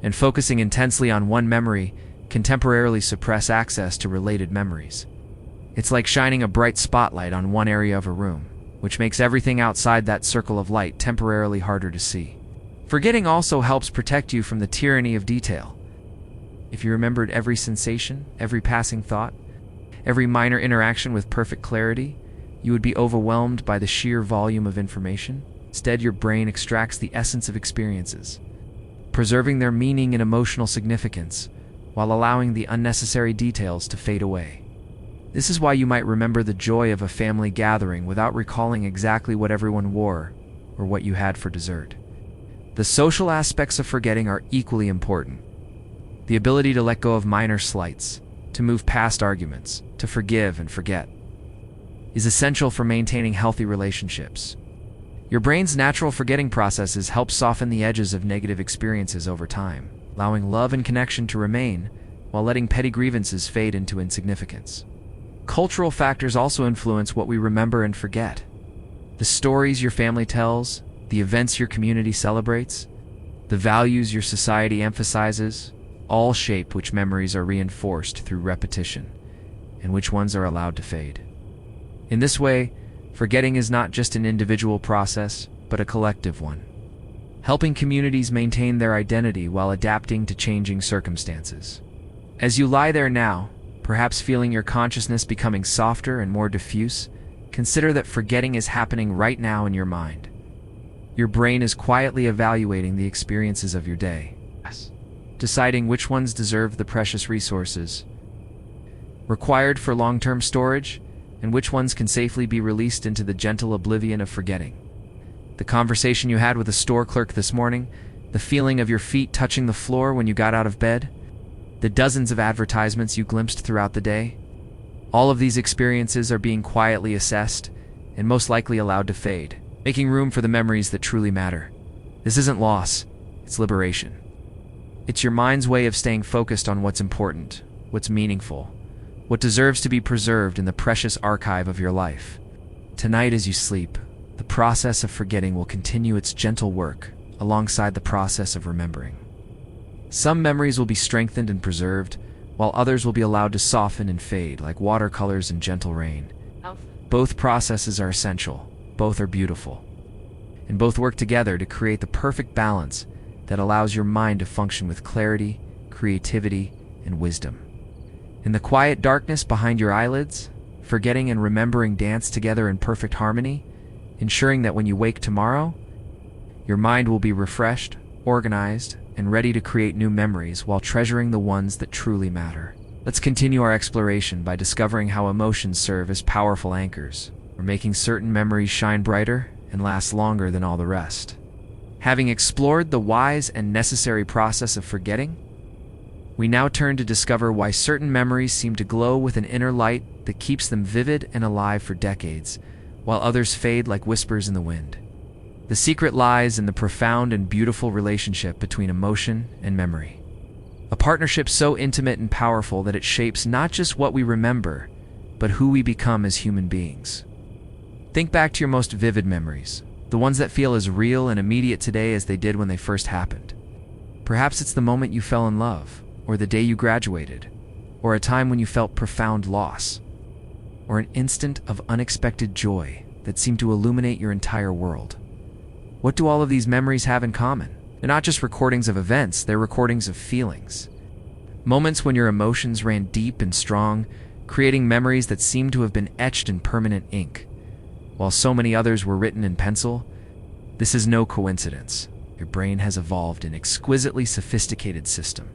and focusing intensely on one memory can temporarily suppress access to related memories. It's like shining a bright spotlight on one area of a room, which makes everything outside that circle of light temporarily harder to see. Forgetting also helps protect you from the tyranny of detail. If you remembered every sensation, every passing thought, every minor interaction with perfect clarity, you would be overwhelmed by the sheer volume of information. Instead, your brain extracts the essence of experiences, preserving their meaning and emotional significance, while allowing the unnecessary details to fade away. This is why you might remember the joy of a family gathering without recalling exactly what everyone wore or what you had for dessert. The social aspects of forgetting are equally important. The ability to let go of minor slights, to move past arguments, to forgive and forget, is essential for maintaining healthy relationships. Your brain's natural forgetting processes help soften the edges of negative experiences over time, allowing love and connection to remain while letting petty grievances fade into insignificance. Cultural factors also influence what we remember and forget. The stories your family tells, the events your community celebrates, the values your society emphasizes, all shape which memories are reinforced through repetition and which ones are allowed to fade. In this way, forgetting is not just an individual process, but a collective one, helping communities maintain their identity while adapting to changing circumstances. As you lie there now, perhaps feeling your consciousness becoming softer and more diffuse, consider that forgetting is happening right now in your mind. Your brain is quietly evaluating the experiences of your day, deciding which ones deserve the precious resources required for long-term storage, and which ones can safely be released into the gentle oblivion of forgetting. The conversation you had with a store clerk this morning, the feeling of your feet touching the floor when you got out of bed, the dozens of advertisements you glimpsed throughout the day, all of these experiences are being quietly assessed and most likely allowed to fade, making room for the memories that truly matter. This isn't loss, it's liberation. It's your mind's way of staying focused on what's important, what's meaningful, what deserves to be preserved in the precious archive of your life. Tonight as you sleep, the process of forgetting will continue its gentle work alongside the process of remembering. Some memories will be strengthened and preserved, while others will be allowed to soften and fade like watercolors in gentle rain. Both processes are essential, both are beautiful, and both work together to create the perfect balance that allows your mind to function with clarity, creativity, and wisdom. In the quiet darkness behind your eyelids, forgetting and remembering dance together in perfect harmony, ensuring that when you wake tomorrow, your mind will be refreshed, organized, and ready to create new memories while treasuring the ones that truly matter. Let's continue our exploration by discovering how emotions serve as powerful anchors, or making certain memories shine brighter and last longer than all the rest. Having explored the wise and necessary process of forgetting, we now turn to discover why certain memories seem to glow with an inner light that keeps them vivid and alive for decades, while others fade like whispers in the wind. The secret lies in the profound and beautiful relationship between emotion and memory. A partnership so intimate and powerful that it shapes not just what we remember, but who we become as human beings. Think back to your most vivid memories, the ones that feel as real and immediate today as they did when they first happened. Perhaps it's the moment you fell in love, or the day you graduated, or a time when you felt profound loss, or an instant of unexpected joy that seemed to illuminate your entire world. What do all of these memories have in common? They're not just recordings of events, they're recordings of feelings. Moments when your emotions ran deep and strong, creating memories that seemed to have been etched in permanent ink. While so many others were written in pencil, this is no coincidence. Your brain has evolved an exquisitely sophisticated system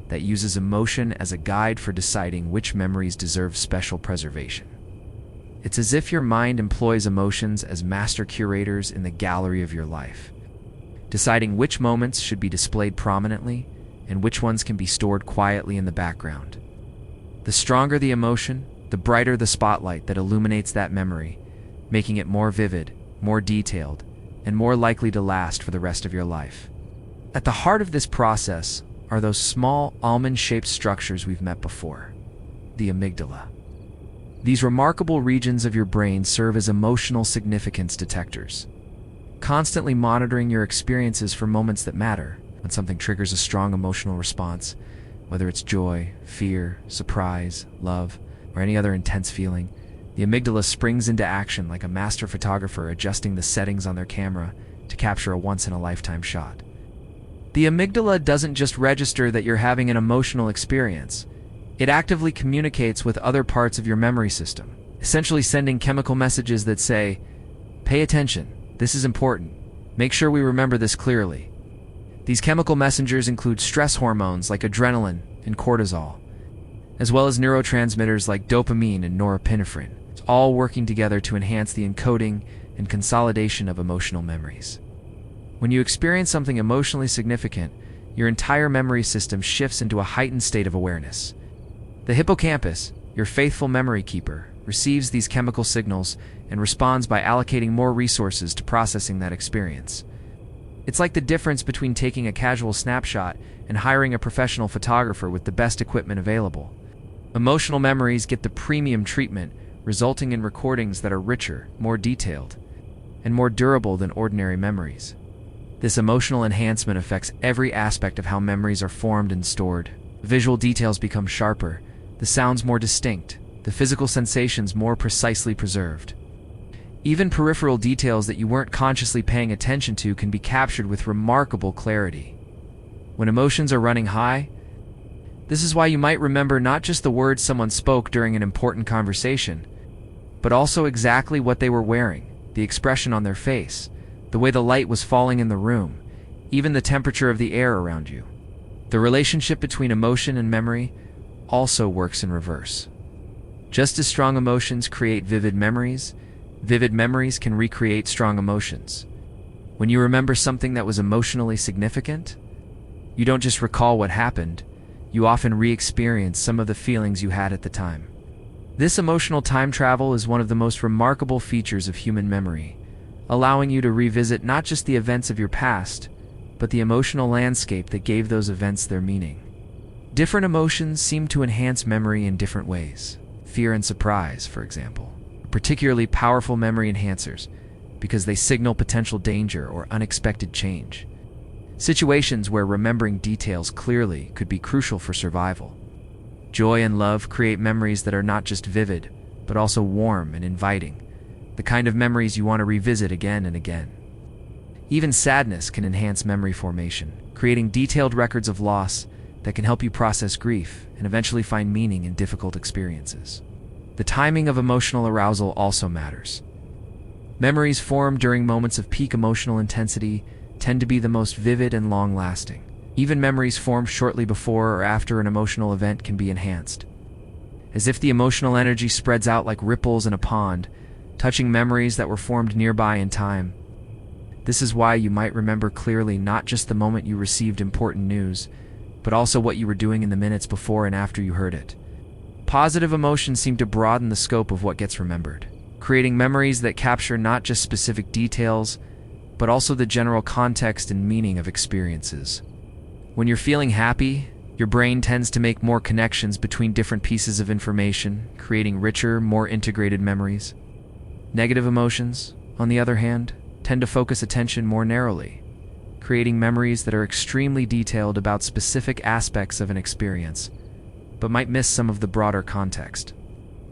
that uses emotion as a guide for deciding which memories deserve special preservation. It's as if your mind employs emotions as master curators in the gallery of your life, deciding which moments should be displayed prominently and which ones can be stored quietly in the background. The stronger the emotion, the brighter the spotlight that illuminates that memory, making it more vivid, more detailed, and more likely to last for the rest of your life. At the heart of this process are those small almond-shaped structures we've met before, the amygdala. These remarkable regions of your brain serve as emotional significance detectors, constantly monitoring your experiences for moments that matter. When something triggers a strong emotional response, whether it's joy, fear, surprise, love, or any other intense feeling, the amygdala springs into action like a master photographer adjusting the settings on their camera to capture a once-in-a-lifetime shot. The amygdala doesn't just register that you're having an emotional experience. It actively communicates with other parts of your memory system, essentially sending chemical messages that say, "Pay attention, this is important. Make sure we remember this clearly." These chemical messengers include stress hormones like adrenaline and cortisol, as well as neurotransmitters like dopamine and norepinephrine, all working together to enhance the encoding and consolidation of emotional memories. When you experience something emotionally significant, your entire memory system shifts into a heightened state of awareness. The hippocampus, your faithful memory keeper, receives these chemical signals and responds by allocating more resources to processing that experience. It's like the difference between taking a casual snapshot and hiring a professional photographer with the best equipment available. Emotional memories get the premium treatment, resulting in recordings that are richer, more detailed, and more durable than ordinary memories. This emotional enhancement affects every aspect of how memories are formed and stored. Visual details become sharper, the sounds more distinct, the physical sensations more precisely preserved. Even peripheral details that you weren't consciously paying attention to can be captured with remarkable clarity. When emotions are running high, this is why you might remember not just the words someone spoke during an important conversation, but also exactly what they were wearing, the expression on their face, the way the light was falling in the room, even the temperature of the air around you. The relationship between emotion and memory also works in reverse. Just as strong emotions create vivid memories can recreate strong emotions. When you remember something that was emotionally significant, you don't just recall what happened, you often re-experience some of the feelings you had at the time. This emotional time travel is one of the most remarkable features of human memory, allowing you to revisit not just the events of your past, but the emotional landscape that gave those events their meaning. Different emotions seem to enhance memory in different ways. Fear and surprise, for example, are particularly powerful memory enhancers because they signal potential danger or unexpected change. Situations where remembering details clearly could be crucial for survival. Joy and love create memories that are not just vivid, but also warm and inviting, the kind of memories you want to revisit again and again. Even sadness can enhance memory formation, creating detailed records of loss that can help you process grief and eventually find meaning in difficult experiences. The timing of emotional arousal also matters. Memories formed during moments of peak emotional intensity tend to be the most vivid and long-lasting. Even memories formed shortly before or after an emotional event can be enhanced. As if the emotional energy spreads out like ripples in a pond, touching memories that were formed nearby in time. This is why you might remember clearly not just the moment you received important news, but also what you were doing in the minutes before and after you heard it. Positive emotions seem to broaden the scope of what gets remembered, creating memories that capture not just specific details, but also the general context and meaning of experiences. When you're feeling happy, your brain tends to make more connections between different pieces of information, creating richer, more integrated memories. Negative emotions, on the other hand, tend to focus attention more narrowly, creating memories that are extremely detailed about specific aspects of an experience, but might miss some of the broader context.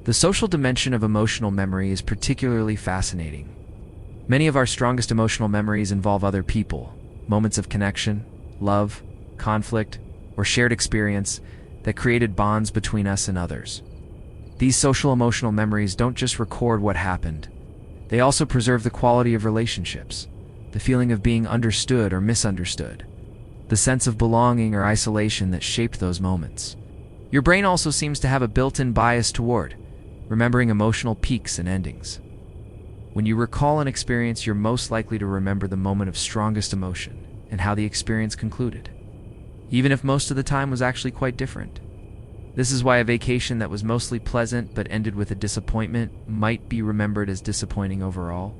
The social dimension of emotional memory is particularly fascinating. Many of our strongest emotional memories involve other people, moments of connection, love, conflict, or shared experience that created bonds between us and others. These social emotional memories don't just record what happened, they also preserve the quality of relationships, the feeling of being understood or misunderstood, the sense of belonging or isolation that shaped those moments. Your brain also seems to have a built-in bias toward remembering emotional peaks and endings. When you recall an experience, you're most likely to remember the moment of strongest emotion and how the experience concluded, even if most of the time was actually quite different. This is why a vacation that was mostly pleasant but ended with a disappointment might be remembered as disappointing overall,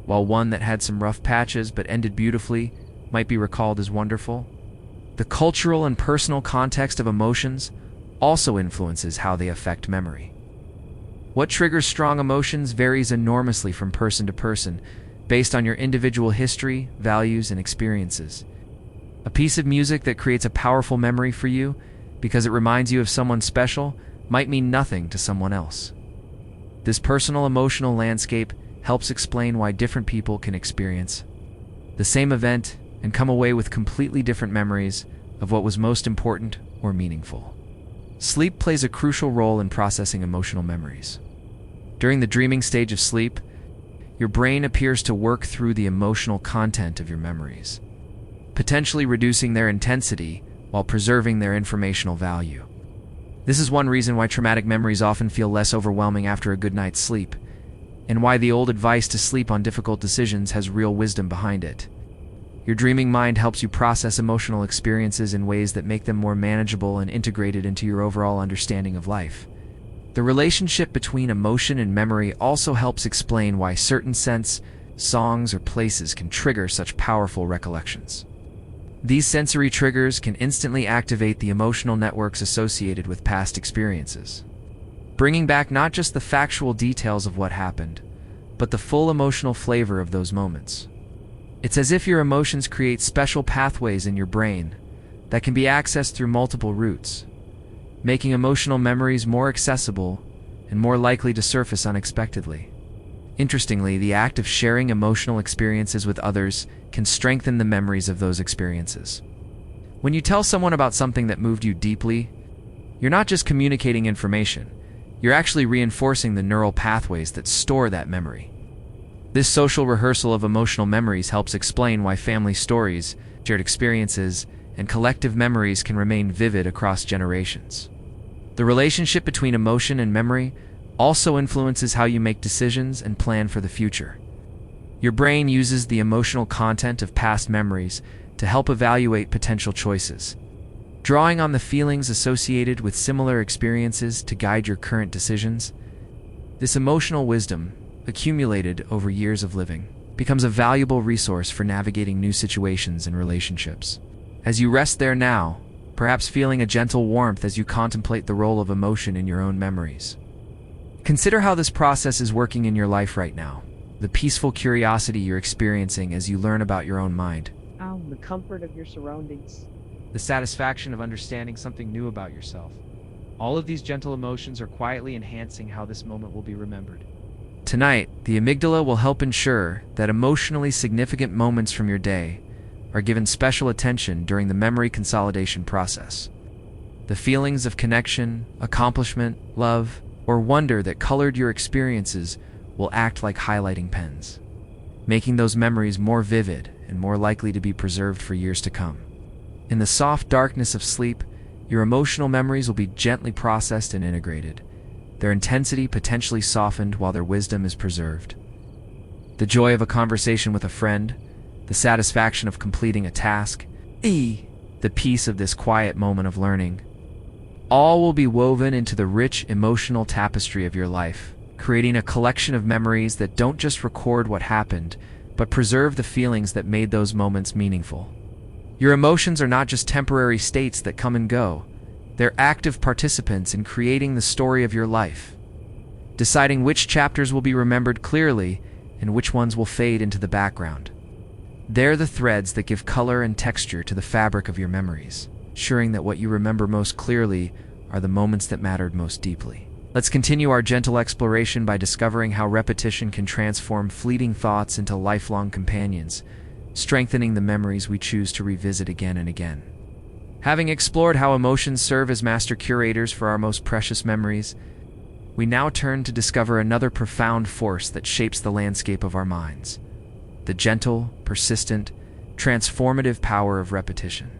while one that had some rough patches but ended beautifully might be recalled as wonderful. The cultural and personal context of emotions also influences how they affect memory. What triggers strong emotions varies enormously from person to person, based on your individual history, values, and experiences. A piece of music that creates a powerful memory for you because it reminds you of someone special might mean nothing to someone else. This personal emotional landscape helps explain why different people can experience the same event and come away with completely different memories of what was most important or meaningful. Sleep plays a crucial role in processing emotional memories. During the dreaming stage of sleep, your brain appears to work through the emotional content of your memories, potentially reducing their intensity while preserving their informational value. This is one reason why traumatic memories often feel less overwhelming after a good night's sleep, and why the old advice to sleep on difficult decisions has real wisdom behind it. Your dreaming mind helps you process emotional experiences in ways that make them more manageable and integrated into your overall understanding of life. The relationship between emotion and memory also helps explain why certain scents songs, or places can trigger such powerful recollections. These sensory triggers can instantly activate the emotional networks associated with past experiences, bringing back not just the factual details of what happened, but the full emotional flavor of those moments. It's as if your emotions create special pathways in your brain that can be accessed through multiple routes, making emotional memories more accessible and more likely to surface unexpectedly. Interestingly, the act of sharing emotional experiences with others can strengthen the memories of those experiences. When you tell someone about something that moved you deeply, you're not just communicating information, you're actually reinforcing the neural pathways that store that memory. This social rehearsal of emotional memories helps explain why family stories, shared experiences, and collective memories can remain vivid across generations. The relationship between emotion and memory also influences how you make decisions and plan for the future. Your brain uses the emotional content of past memories to help evaluate potential choices, drawing on the feelings associated with similar experiences to guide your current decisions. This emotional wisdom, accumulated over years of living, becomes a valuable resource for navigating new situations and relationships. As you rest there now, perhaps feeling a gentle warmth as you contemplate the role of emotion in your own memories, consider how this process is working in your life right now, the peaceful curiosity you're experiencing as you learn about your own mind, The comfort of your surroundings. the satisfaction of understanding something new about yourself. All of these gentle emotions are quietly enhancing how this moment will be remembered. Tonight, the amygdala will help ensure that emotionally significant moments from your day are given special attention during the memory consolidation process. The feelings of connection, accomplishment, love, or wonder that colored your experiences will act like highlighting pens, making those memories more vivid and more likely to be preserved for years to come. In the soft darkness of sleep, your emotional memories will be gently processed and integrated, their intensity potentially softened while their wisdom is preserved. The joy of a conversation with a friend, the satisfaction of completing a task, the peace of this quiet moment of learning, all will be woven into the rich emotional tapestry of your life, creating a collection of memories that don't just record what happened, but preserve the feelings that made those moments meaningful. Your emotions are not just temporary states that come and go. They're active participants in creating the story of your life, deciding which chapters will be remembered clearly and which ones will fade into the background. They're the threads that give color and texture to the fabric of your memories, ensuring that what you remember most clearly are the moments that mattered most deeply. Let's continue our gentle exploration by discovering how repetition can transform fleeting thoughts into lifelong companions, strengthening the memories we choose to revisit again and again. Having explored how emotions serve as master curators for our most precious memories, we now turn to discover another profound force that shapes the landscape of our minds: the gentle, persistent, transformative power of repetition.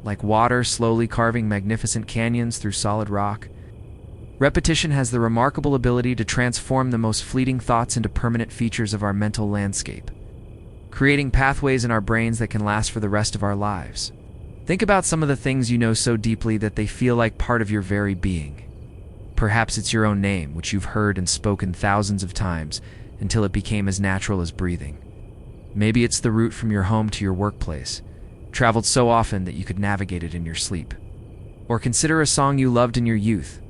Like water slowly carving magnificent canyons through solid rock, repetition has the remarkable ability to transform the most fleeting thoughts into permanent features of our mental landscape, creating pathways in our brains that can last for the rest of our lives. Think about some of the things you know so deeply that they feel like part of your very being. Perhaps it's your own name, which you've heard and spoken thousands of times until it became as natural as breathing. Maybe it's the route from your home to your workplace, traveled so often that you could navigate it in your sleep. Or consider a song you loved in your youth,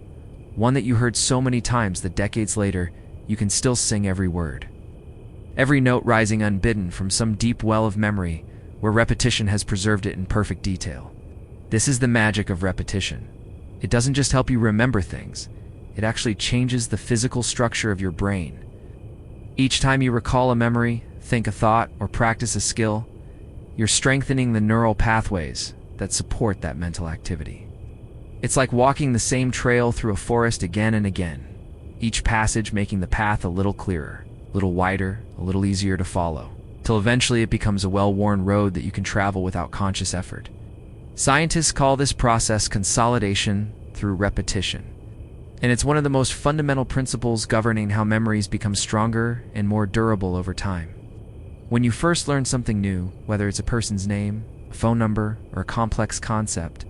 one that you heard so many times that decades later you can still sing every word. Every note rising unbidden from some deep well of memory where repetition has preserved it in perfect detail. This is the magic of repetition. It doesn't just help you remember things, it actually changes the physical structure of your brain. Each time you recall a memory, think a thought, or practice a skill, you're strengthening the neural pathways that support that mental activity. It's like walking the same trail through a forest again and again, each passage making the path a little clearer, a little wider, a little easier to follow, till eventually it becomes a well-worn road that you can travel without conscious effort. Scientists call this process consolidation through repetition, and it's one of the most fundamental principles governing how memories become stronger and more durable over time. When you first learn something new, whether it's a person's name, a phone number, or a complex concept,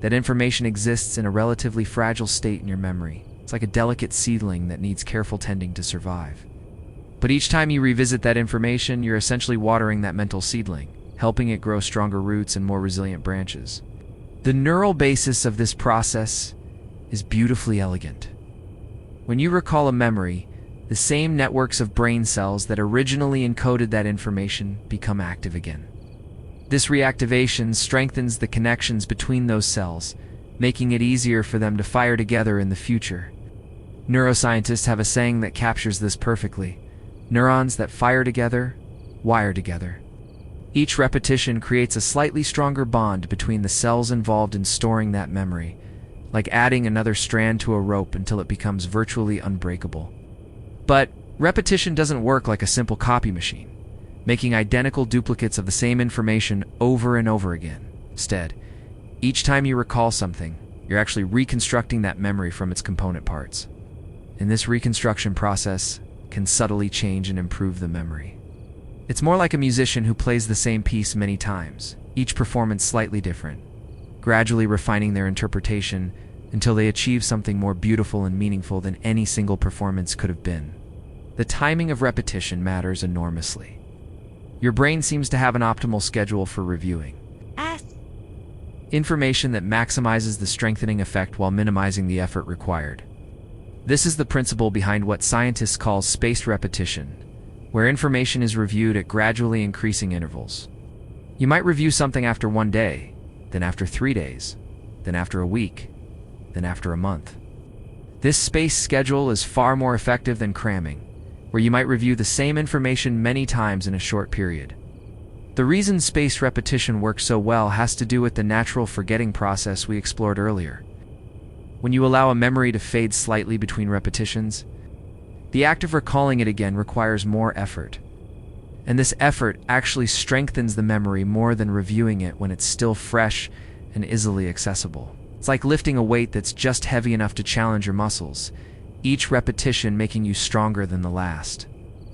that information exists in a relatively fragile state in your memory. It's like a delicate seedling that needs careful tending to survive. But each time you revisit that information, you're essentially watering that mental seedling, helping it grow stronger roots and more resilient branches. The neural basis of this process is beautifully elegant. When you recall a memory, the same networks of brain cells that originally encoded that information become active again. This reactivation strengthens the connections between those cells, making it easier for them to fire together in the future. Neuroscientists have a saying that captures this perfectly: neurons that fire together, wire together. Each repetition creates a slightly stronger bond between the cells involved in storing that memory, like adding another strand to a rope until it becomes virtually unbreakable. But repetition doesn't work like a simple copy machine, making identical duplicates of the same information over and over again. Instead, each time you recall something, you're actually reconstructing that memory from its component parts. And this reconstruction process can subtly change and improve the memory. It's more like a musician who plays the same piece many times, each performance slightly different, gradually refining their interpretation until they achieve something more beautiful and meaningful than any single performance could have been. The timing of repetition matters enormously. Your brain seems to have an optimal schedule for reviewing information that maximizes the strengthening effect while minimizing the effort required. This is the principle behind what scientists call spaced repetition, where information is reviewed at gradually increasing intervals. You might review something after 1 day, then after 3 days, then after a week, then after a month. This spaced schedule is far more effective than cramming, where you might review the same information many times in a short period. The reason spaced repetition works so well has to do with the natural forgetting process we explored earlier. When you allow a memory to fade slightly between repetitions, the act of recalling it again requires more effort. And this effort actually strengthens the memory more than reviewing it when it's still fresh and easily accessible. It's like lifting a weight that's just heavy enough to challenge your muscles, each repetition making you stronger than the last.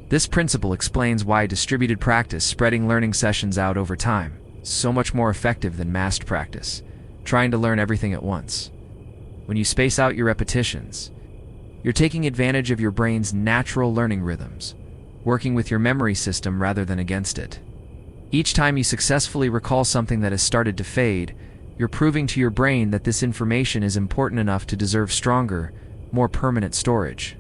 This principle explains why distributed practice, spreading learning sessions out over time, is so much more effective than massed practice, trying to learn everything at once. When you space out your repetitions, you're taking advantage of your brain's natural learning rhythms, working with your memory system rather than against it. Each time you successfully recall something that has started to fade, you're proving to your brain that this information is important enough to deserve stronger, more permanent storage.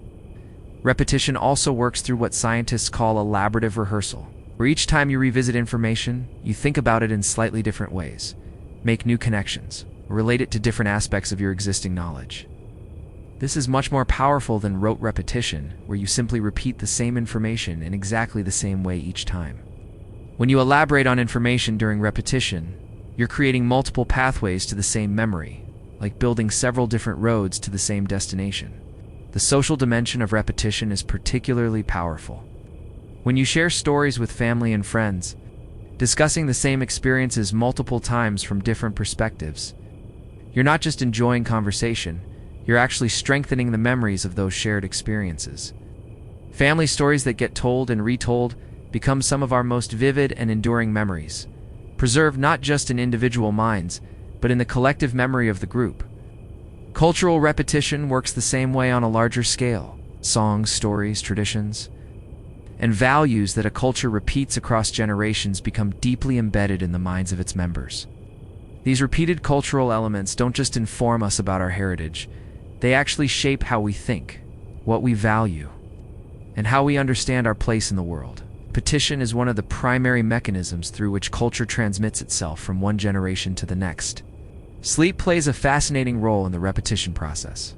Repetition also works through what scientists call elaborative rehearsal, where each time you revisit information, you think about it in slightly different ways, make new connections, or relate it to different aspects of your existing knowledge. This is much more powerful than rote repetition, where you simply repeat the same information in exactly the same way each time. When you elaborate on information during repetition, you're creating multiple pathways to the same memory, like building several different roads to the same destination. The social dimension of repetition is particularly powerful. When you share stories with family and friends, discussing the same experiences multiple times from different perspectives, you're not just enjoying conversation, you're actually strengthening the memories of those shared experiences. Family stories that get told and retold become some of our most vivid and enduring memories, preserved not just in individual minds, but in the collective memory of the group. Cultural repetition works the same way on a larger scale. Songs, stories, traditions, and values that a culture repeats across generations become deeply embedded in the minds of its members. These repeated cultural elements don't just inform us about our heritage, they actually shape how we think, what we value, and how we understand our place in the world. Repetition is one of the primary mechanisms through which culture transmits itself from one generation to the next. Sleep plays a fascinating role in the repetition process.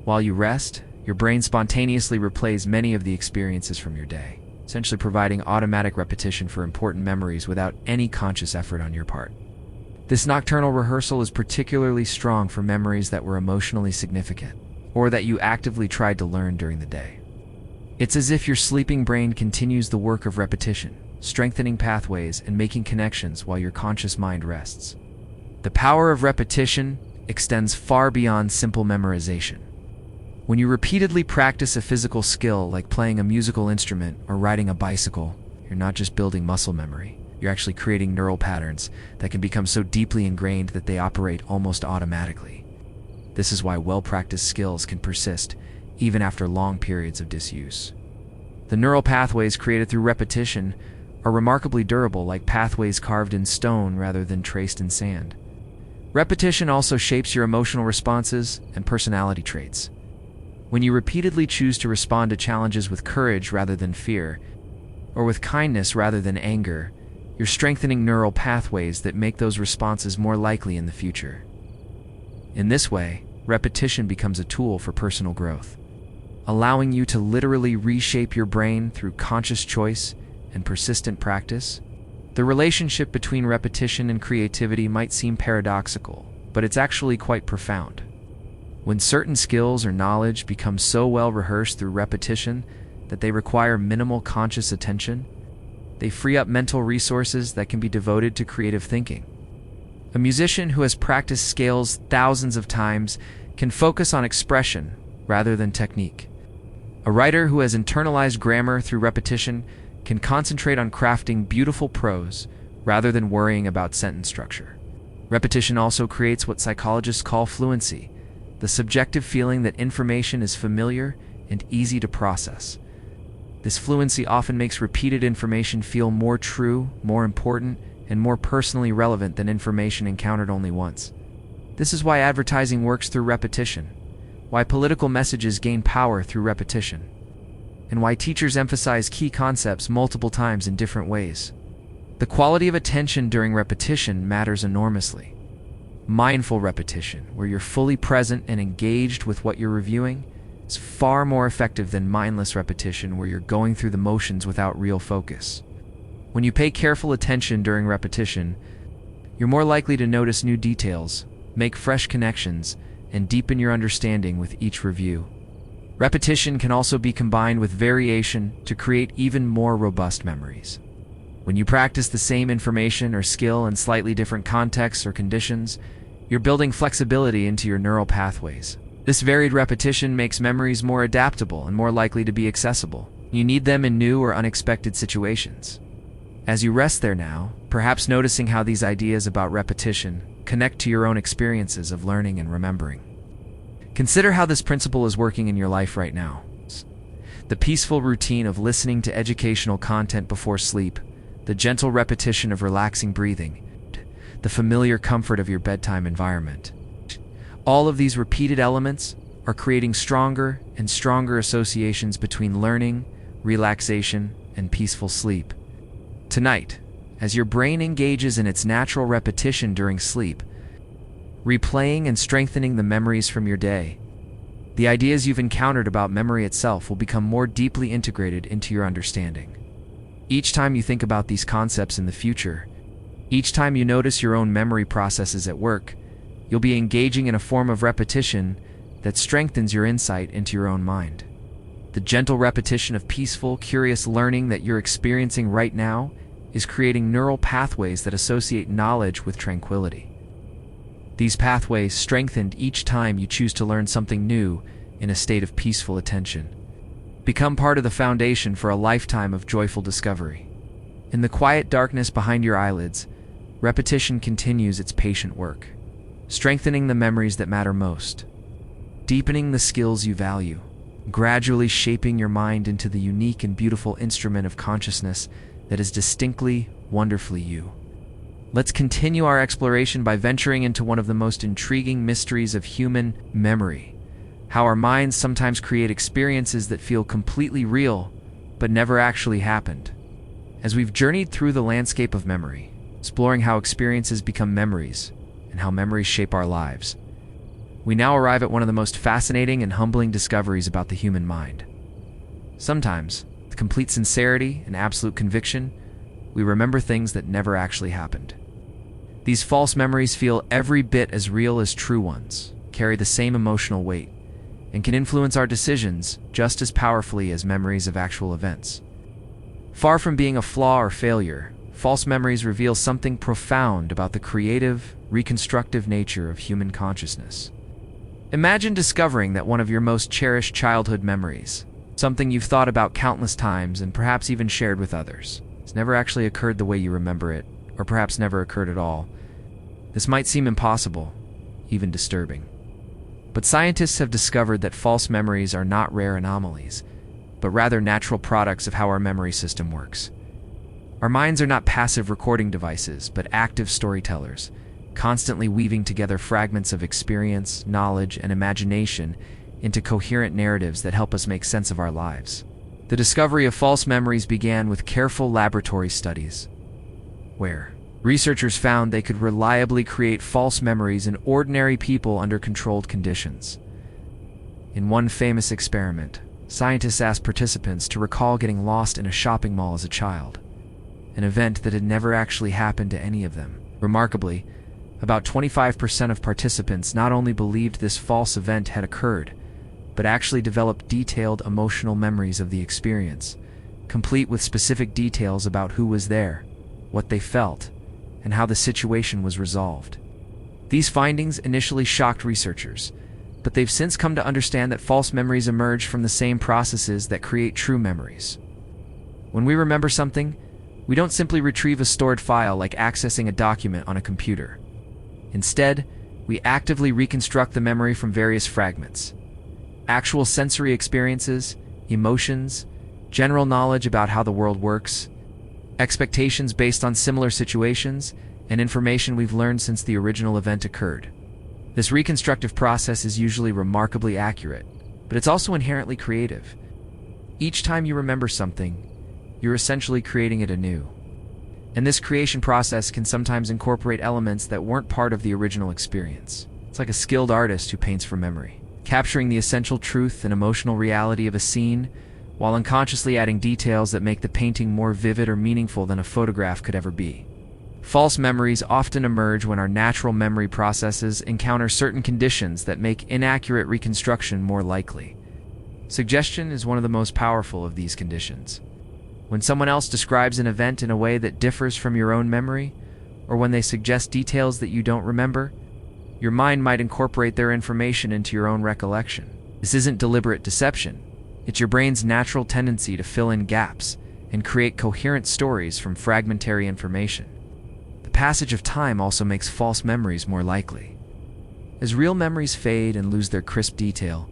While you rest, your brain spontaneously replays many of the experiences from your day, essentially providing automatic repetition for important memories without any conscious effort on your part. This nocturnal rehearsal is particularly strong for memories that were emotionally significant, or that you actively tried to learn during the day. It's as if your sleeping brain continues the work of repetition, strengthening pathways and making connections while your conscious mind rests. The power of repetition extends far beyond simple memorization. When you repeatedly practice a physical skill like playing a musical instrument or riding a bicycle, you're not just building muscle memory, you're actually creating neural patterns that can become so deeply ingrained that they operate almost automatically. This is why well-practiced skills can persist even after long periods of disuse. The neural pathways created through repetition are remarkably durable, like pathways carved in stone rather than traced in sand. Repetition also shapes your emotional responses and personality traits. When you repeatedly choose to respond to challenges with courage rather than fear, or with kindness rather than anger, you're strengthening neural pathways that make those responses more likely in the future. In this way, repetition becomes a tool for personal growth, allowing you to literally reshape your brain through conscious choice and persistent practice. The relationship between repetition and creativity might seem paradoxical, but it's actually quite profound. When certain skills or knowledge become so well rehearsed through repetition that they require minimal conscious attention, they free up mental resources that can be devoted to creative thinking. A musician who has practiced scales thousands of times can focus on expression rather than technique. A writer who has internalized grammar through repetition can concentrate on crafting beautiful prose rather than worrying about sentence structure. Repetition also creates what psychologists call fluency, the subjective feeling that information is familiar and easy to process. This fluency often makes repeated information feel more true, more important, and more personally relevant than information encountered only once. This is why advertising works through repetition, why political messages gain power through repetition, and why teachers emphasize key concepts multiple times in different ways. The quality of attention during repetition matters enormously. Mindful repetition, where you're fully present and engaged with what you're reviewing, is far more effective than mindless repetition, where you're going through the motions without real focus. When you pay careful attention during repetition, you're more likely to notice new details, make fresh connections, and deepen your understanding with each review. Repetition can also be combined with variation to create even more robust memories. When you practice the same information or skill in slightly different contexts or conditions, you're building flexibility into your neural pathways. This varied repetition makes memories more adaptable and more likely to be accessible. You need them in new or unexpected situations. As you rest there now, perhaps noticing how these ideas about repetition connect to your own experiences of learning and remembering. Consider how this principle is working in your life right now. The peaceful routine of listening to educational content before sleep, the gentle repetition of relaxing breathing, the familiar comfort of your bedtime environment. All of these repeated elements are creating stronger and stronger associations between learning, relaxation, and peaceful sleep. Tonight, as your brain engages in its natural repetition during sleep, replaying and strengthening the memories from your day, the ideas you've encountered about memory itself will become more deeply integrated into your understanding. Each time you think about these concepts in the future, each time you notice your own memory processes at work, you'll be engaging in a form of repetition that strengthens your insight into your own mind. The gentle repetition of peaceful, curious learning that you're experiencing right now is creating neural pathways that associate knowledge with tranquility. These pathways, strengthened each time you choose to learn something new in a state of peaceful attention, become part of the foundation for a lifetime of joyful discovery. In the quiet darkness behind your eyelids, repetition continues its patient work, strengthening the memories that matter most, deepening the skills you value, gradually shaping your mind into the unique and beautiful instrument of consciousness that is distinctly, wonderfully you. Let's continue our exploration by venturing into one of the most intriguing mysteries of human memory: how our minds sometimes create experiences that feel completely real, but never actually happened. As we've journeyed through the landscape of memory, exploring how experiences become memories and how memories shape our lives, we now arrive at one of the most fascinating and humbling discoveries about the human mind. Sometimes, with complete sincerity and absolute conviction, we remember things that never actually happened. These false memories feel every bit as real as true ones, carry the same emotional weight, and can influence our decisions just as powerfully as memories of actual events. Far from being a flaw or failure, false memories reveal something profound about the creative, reconstructive nature of human consciousness. Imagine discovering that one of your most cherished childhood memories, something you've thought about countless times and perhaps even shared with others, has never actually occurred the way you remember it, or perhaps never occurred at all. This might seem impossible, even disturbing. But scientists have discovered that false memories are not rare anomalies. but rather natural products of how our memory system works. Our minds are not passive recording devices, but active storytellers, constantly weaving together fragments of experience, knowledge, and imagination into coherent narratives that help us make sense of our lives. The discovery of false memories began with careful laboratory studies, where researchers found they could reliably create false memories in ordinary people under controlled conditions. In one famous experiment, scientists asked participants to recall getting lost in a shopping mall as a child, an event that had never actually happened to any of them. Remarkably, about 25% of participants not only believed this false event had occurred, but actually developed detailed emotional memories of the experience, complete with specific details about who was there, what they felt, and how the situation was resolved. These findings initially shocked researchers, but they've since come to understand that false memories emerge from the same processes that create true memories. When we remember something, we don't simply retrieve a stored file like accessing a document on a computer. Instead, we actively reconstruct the memory from various fragments. Actual sensory experiences, emotions, general knowledge about how the world works, expectations based on similar situations, and information we've learned since the original event occurred. This reconstructive process is usually remarkably accurate, but it's also inherently creative. Each time you remember something, you're essentially creating it anew. And this creation process can sometimes incorporate elements that weren't part of the original experience. It's like a skilled artist who paints from memory, capturing the essential truth and emotional reality of a scene, while unconsciously adding details that make the painting more vivid or meaningful than a photograph could ever be. False memories often emerge when our natural memory processes encounter certain conditions that make inaccurate reconstruction more likely. Suggestion is one of the most powerful of these conditions. When someone else describes an event in a way that differs from your own memory, or when they suggest details that you don't remember, your mind might incorporate their information into your own recollection. This isn't deliberate deception. It's your brain's natural tendency to fill in gaps and create coherent stories from fragmentary information. The passage of time also makes false memories more likely. As real memories fade and lose their crisp detail,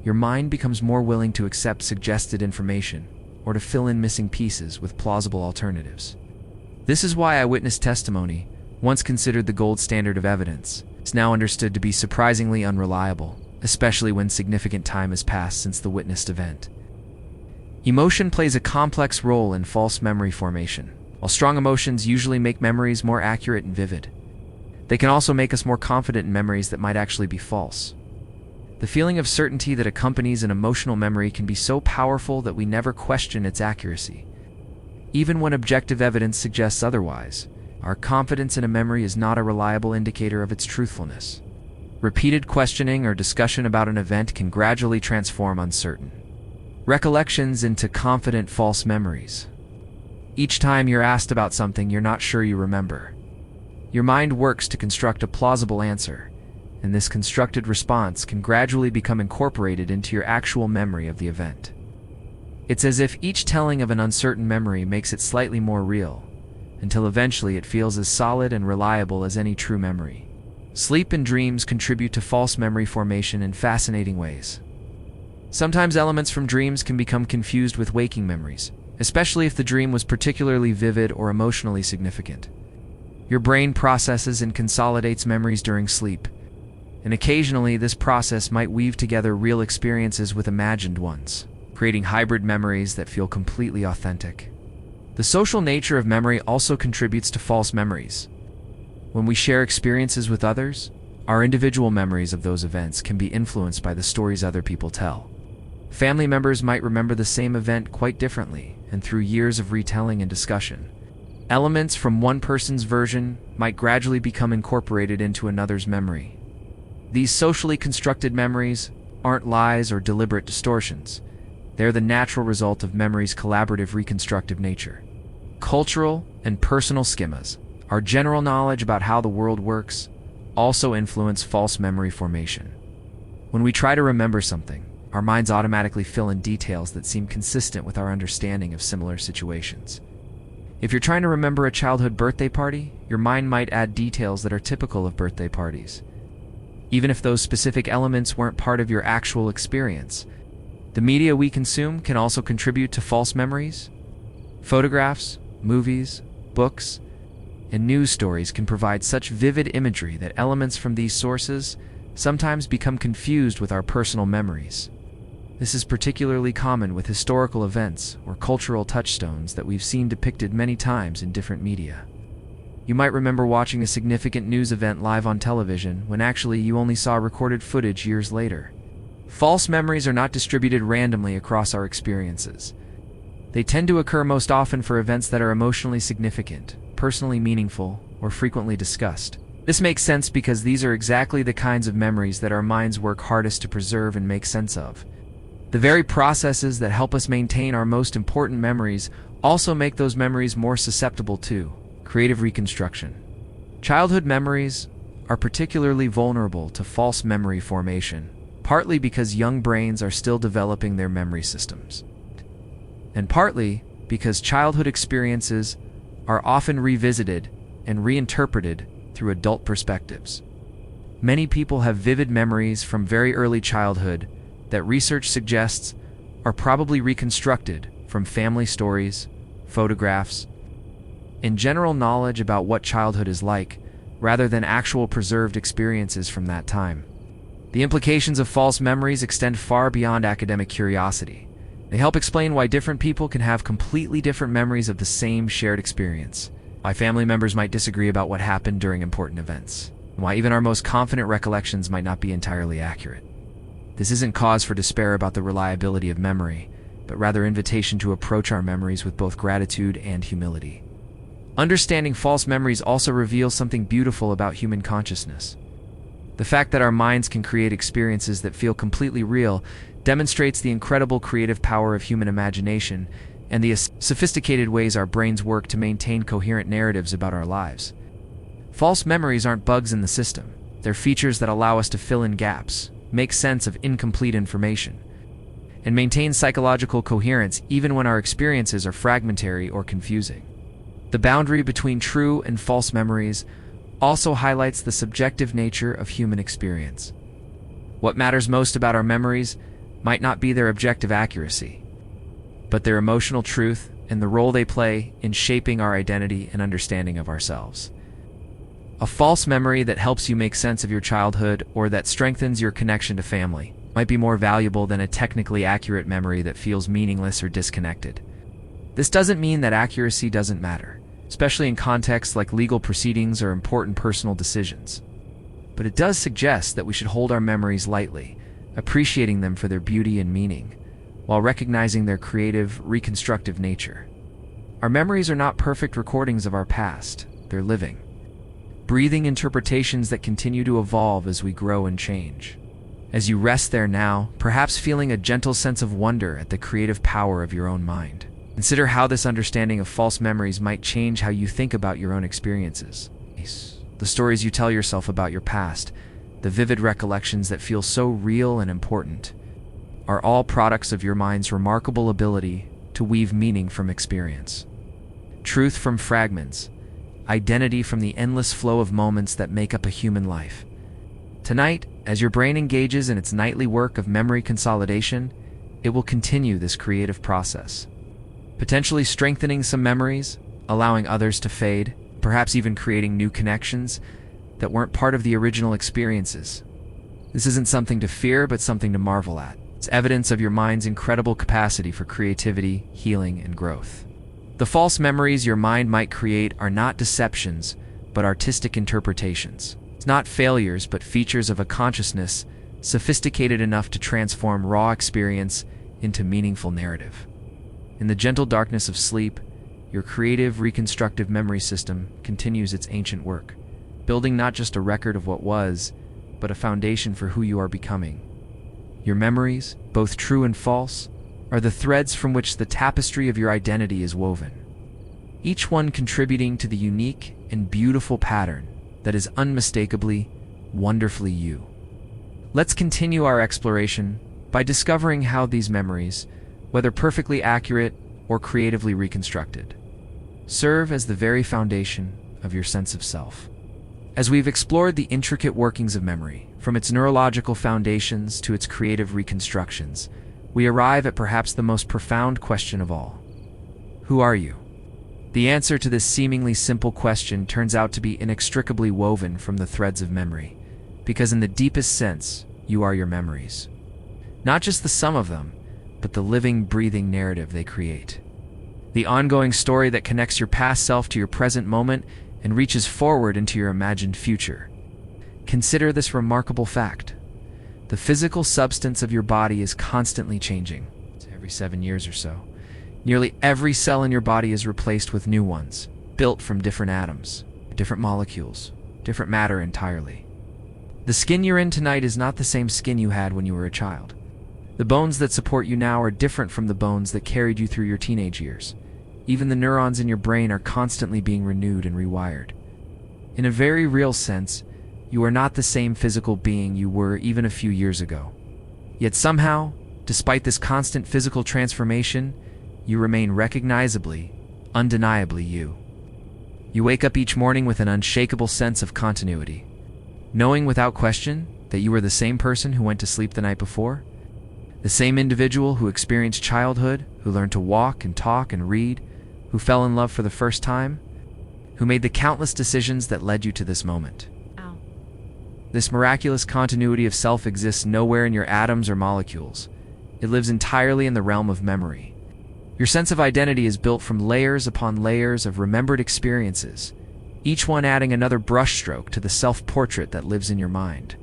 your mind becomes more willing to accept suggested information or to fill in missing pieces with plausible alternatives. This is why eyewitness testimony, once considered the gold standard of evidence, is now understood to be surprisingly unreliable, especially when significant time has passed since the witnessed event. Emotion plays a complex role in false memory formation. While strong emotions usually make memories more accurate and vivid, they can also make us more confident in memories that might actually be false. The feeling of certainty that accompanies an emotional memory can be so powerful that we never question its accuracy. Even when objective evidence suggests otherwise, our confidence in a memory is not a reliable indicator of its truthfulness. Repeated questioning or discussion about an event can gradually transform uncertain recollections into confident false memories. Each time you're asked about something you're not sure you remember, your mind works to construct a plausible answer, and this constructed response can gradually become incorporated into your actual memory of the event. It's as if each telling of an uncertain memory makes it slightly more real, until eventually it feels as solid and reliable as any true memory. Sleep and dreams contribute to false memory formation in fascinating ways. Sometimes elements from dreams can become confused with waking memories, especially if the dream was particularly vivid or emotionally significant. Your brain processes and consolidates memories during sleep, and occasionally this process might weave together real experiences with imagined ones, creating hybrid memories that feel completely authentic. The social nature of memory also contributes to false memories. When we share experiences with others, our individual memories of those events can be influenced by the stories other people tell. Family members might remember the same event quite differently, and through years of retelling and discussion, elements from one person's version might gradually become incorporated into another's memory. These socially constructed memories aren't lies or deliberate distortions. They're the natural result of memory's collaborative reconstructive nature. Cultural and personal schemas, our general knowledge about how the world works, also influence false memory formation. When we try to remember something, our minds automatically fill in details that seem consistent with our understanding of similar situations. If you're trying to remember a childhood birthday party, your mind might add details that are typical of birthday parties. Even if those specific elements weren't part of your actual experience, The media we consume can also contribute to false memories. Photographs, movies, books, and news stories can provide such vivid imagery that elements from these sources sometimes become confused with our personal memories. This is particularly common with historical events or cultural touchstones that we've seen depicted many times in different media. You might remember watching a significant news event live on television when actually you only saw recorded footage years later. False memories are not distributed randomly across our experiences. They tend to occur most often for events that are emotionally significant, personally meaningful, or frequently discussed. This makes sense because these are exactly the kinds of memories that our minds work hardest to preserve and make sense of. The very processes that help us maintain our most important memories also make those memories more susceptible to creative reconstruction. Childhood memories are particularly vulnerable to false memory formation, partly because young brains are still developing their memory systems, and partly because childhood experiences are often revisited and reinterpreted through adult perspectives. Many people have vivid memories from very early childhood that research suggests are probably reconstructed from family stories, photographs, and general knowledge about what childhood is like, rather than actual preserved experiences from that time. The implications of false memories extend far beyond academic curiosity. They help explain why different people can have completely different memories of the same shared experience, why family members might disagree about what happened during important events, and why even our most confident recollections might not be entirely accurate. This isn't cause for despair about the reliability of memory, but rather invitation to approach our memories with both gratitude and humility. Understanding false memories also reveals something beautiful about human consciousness. The fact that our minds can create experiences that feel completely real demonstrates the incredible creative power of human imagination and the sophisticated ways our brains work to maintain coherent narratives about our lives. False memories aren't bugs in the system. They're features that allow us to fill in gaps, make sense of incomplete information, and maintain psychological coherence even when our experiences are fragmentary or confusing. The boundary between true and false memories also highlights the subjective nature of human experience. What matters most about our memories might not be their objective accuracy, but their emotional truth and the role they play in shaping our identity and understanding of ourselves. A false memory that helps you make sense of your childhood or that strengthens your connection to family might be more valuable than a technically accurate memory that feels meaningless or disconnected. This doesn't mean that accuracy doesn't matter, especially in contexts like legal proceedings or important personal decisions. But it does suggest that we should hold our memories lightly, appreciating them for their beauty and meaning, while recognizing their creative, reconstructive nature. Our memories are not perfect recordings of our past, they're living, breathing interpretations that continue to evolve as we grow and change. As you rest there now, perhaps feeling a gentle sense of wonder at the creative power of your own mind, consider how this understanding of false memories might change how you think about your own experiences. The stories you tell yourself about your past, the vivid recollections that feel so real and important, are all products of your mind's remarkable ability to weave meaning from experience. Truth from fragments, identity from the endless flow of moments that make up a human life. Tonight, as your brain engages in its nightly work of memory consolidation, it will continue this creative process, potentially strengthening some memories, allowing others to fade, perhaps even creating new connections that weren't part of the original experiences. This isn't something to fear, but something to marvel at. It's evidence of your mind's incredible capacity for creativity, healing, and growth. The false memories your mind might create are not deceptions, but artistic interpretations. It's not failures, but features of a consciousness sophisticated enough to transform raw experience into meaningful narrative. In the gentle darkness of sleep, your creative, reconstructive memory system continues its ancient work, building not just a record of what was, but a foundation for who you are becoming. Your memories, both true and false, are the threads from which the tapestry of your identity is woven, each one contributing to the unique and beautiful pattern that is unmistakably, wonderfully you. Let's continue our exploration by discovering how these memories, whether perfectly accurate or creatively reconstructed, serve as the very foundation of your sense of self. As we've explored the intricate workings of memory, from its neurological foundations to its creative reconstructions, we arrive at perhaps the most profound question of all. Who are you? The answer to this seemingly simple question turns out to be inextricably woven from the threads of memory, because in the deepest sense, you are your memories. Not just the sum of them, but the living, breathing narrative they create. The ongoing story that connects your past self to your present moment and reaches forward into your imagined future. Consider this remarkable fact. The physical substance of your body is constantly changing, every 7 years or so. Nearly every cell in your body is replaced with new ones, built from different atoms, different molecules, different matter entirely. The skin you're in tonight is not the same skin you had when you were a child. The bones that support you now are different from the bones that carried you through your teenage years. Even the neurons in your brain are constantly being renewed and rewired. In a very real sense, you are not the same physical being you were even a few years ago. Yet somehow, despite this constant physical transformation, you remain recognizably, undeniably you. You wake up each morning with an unshakable sense of continuity, knowing without question that you are the same person who went to sleep the night before, the same individual who experienced childhood, who learned to walk and talk and read, who fell in love for the first time, who made the countless decisions that led you to this moment. Ow. This miraculous continuity of self exists nowhere in your atoms or molecules. It lives entirely in the realm of memory. Your sense of identity is built from layers upon layers of remembered experiences, each one adding another brushstroke to the self-portrait that lives in your mind.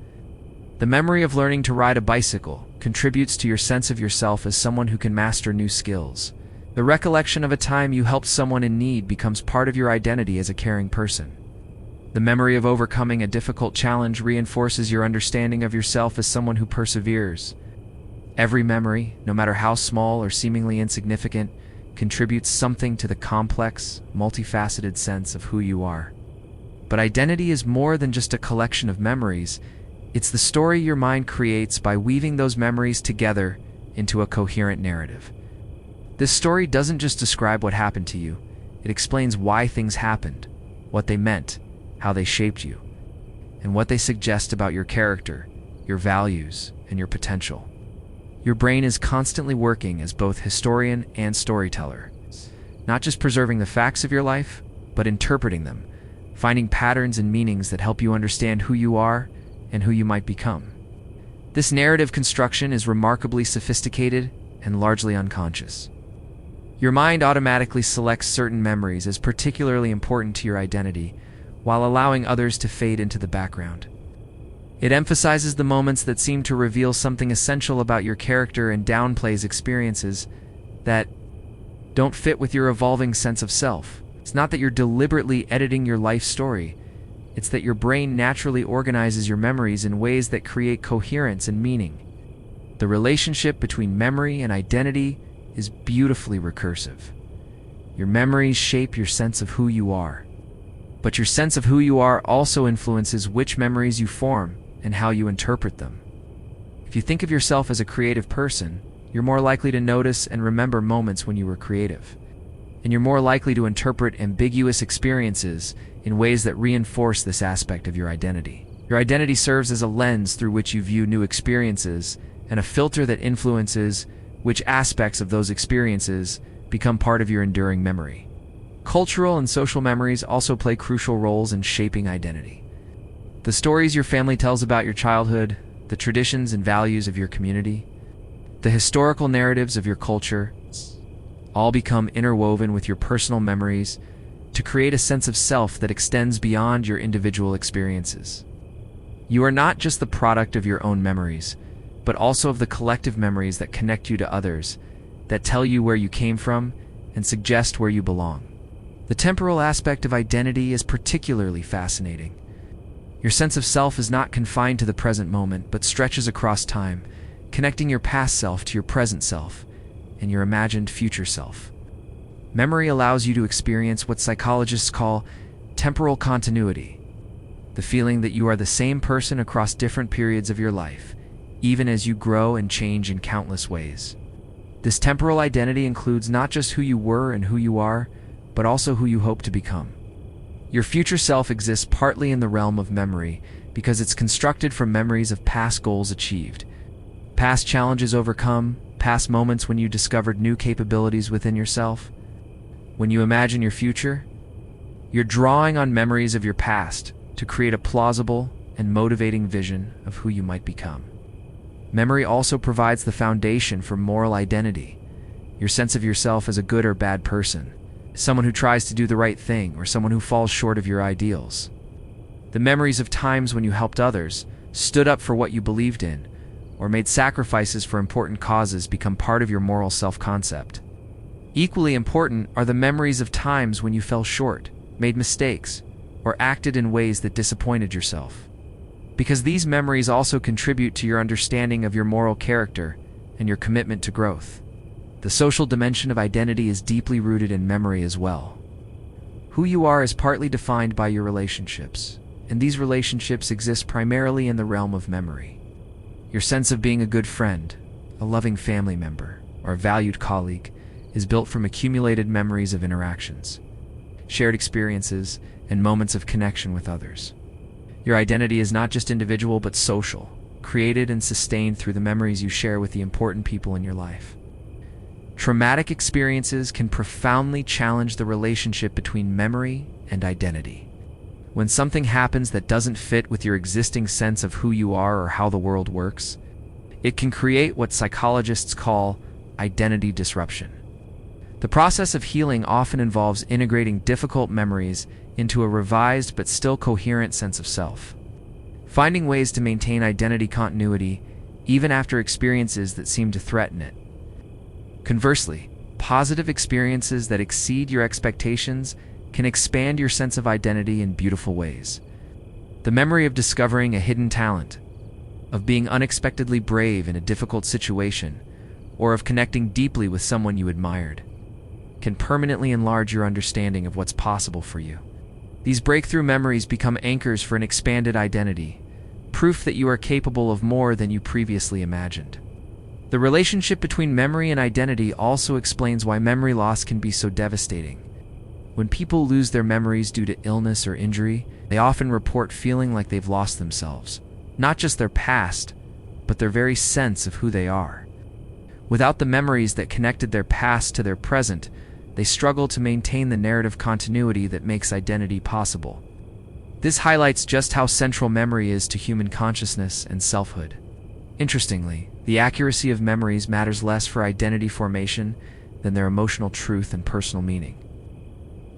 The memory of learning to ride a bicycle contributes to your sense of yourself as someone who can master new skills. The recollection of a time you helped someone in need becomes part of your identity as a caring person. The memory of overcoming a difficult challenge reinforces your understanding of yourself as someone who perseveres. Every memory, no matter how small or seemingly insignificant, contributes something to the complex, multifaceted sense of who you are. But identity is more than just a collection of memories. It's the story your mind creates by weaving those memories together into a coherent narrative. This story doesn't just describe what happened to you, it explains why things happened, what they meant, how they shaped you, and what they suggest about your character, your values, and your potential. Your brain is constantly working as both historian and storyteller, not just preserving the facts of your life, but interpreting them, finding patterns and meanings that help you understand who you are and who you might become. This narrative construction is remarkably sophisticated and largely unconscious. Your mind automatically selects certain memories as particularly important to your identity, while allowing others to fade into the background. It emphasizes the moments that seem to reveal something essential about your character and downplays experiences that don't fit with your evolving sense of self. It's not that you're deliberately editing your life story. It's that your brain naturally organizes your memories in ways that create coherence and meaning. The relationship between memory and identity is beautifully recursive. Your memories shape your sense of who you are. But your sense of who you are also influences which memories you form and how you interpret them. If you think of yourself as a creative person, you're more likely to notice and remember moments when you were creative. And you're more likely to interpret ambiguous experiences in ways that reinforce this aspect of your identity. Your identity serves as a lens through which you view new experiences and a filter that influences which aspects of those experiences become part of your enduring memory. Cultural and social memories also play crucial roles in shaping identity. The stories your family tells about your childhood, the traditions and values of your community, the historical narratives of your culture, all become interwoven with your personal memories to create a sense of self that extends beyond your individual experiences. You are not just the product of your own memories, but also of the collective memories that connect you to others, that tell you where you came from and suggest where you belong. The temporal aspect of identity is particularly fascinating. Your sense of self is not confined to the present moment, but stretches across time, connecting your past self to your present self and your imagined future self. Memory allows you to experience what psychologists call temporal continuity, the feeling that you are the same person across different periods of your life, even as you grow and change in countless ways. This temporal identity includes not just who you were and who you are, but also who you hope to become. Your future self exists partly in the realm of memory because it's constructed from memories of past goals achieved, past challenges overcome, past moments when you discovered new capabilities within yourself? When you imagine your future, you're drawing on memories of your past to create a plausible and motivating vision of who you might become. Memory also provides the foundation for moral identity, your sense of yourself as a good or bad person, someone who tries to do the right thing or someone who falls short of your ideals. The memories of times when you helped others, stood up for what you believed in, or made sacrifices for important causes become part of your moral self-concept. Equally important are the memories of times when you fell short, made mistakes, or acted in ways that disappointed yourself. Because these memories also contribute to your understanding of your moral character and your commitment to growth. The social dimension of identity is deeply rooted in memory as well. Who you are is partly defined by your relationships, and these relationships exist primarily in the realm of memory. Your sense of being a good friend, a loving family member, or a valued colleague is built from accumulated memories of interactions, shared experiences, and moments of connection with others. Your identity is not just individual but social, created and sustained through the memories you share with the important people in your life. Traumatic experiences can profoundly challenge the relationship between memory and identity. When something happens that doesn't fit with your existing sense of who you are or how the world works, it can create what psychologists call identity disruption. The process of healing often involves integrating difficult memories into a revised but still coherent sense of self, finding ways to maintain identity continuity even after experiences that seem to threaten it. Conversely, positive experiences that exceed your expectations can expand your sense of identity in beautiful ways. The memory of discovering a hidden talent, of being unexpectedly brave in a difficult situation, or of connecting deeply with someone you admired, can permanently enlarge your understanding of what's possible for you. These breakthrough memories become anchors for an expanded identity, proof that you are capable of more than you previously imagined. The relationship between memory and identity also explains why memory loss can be so devastating. When people lose their memories due to illness or injury, they often report feeling like they've lost themselves, not just their past, but their very sense of who they are. Without the memories that connected their past to their present, they struggle to maintain the narrative continuity that makes identity possible. This highlights just how central memory is to human consciousness and selfhood. Interestingly, the accuracy of memories matters less for identity formation than their emotional truth and personal meaning.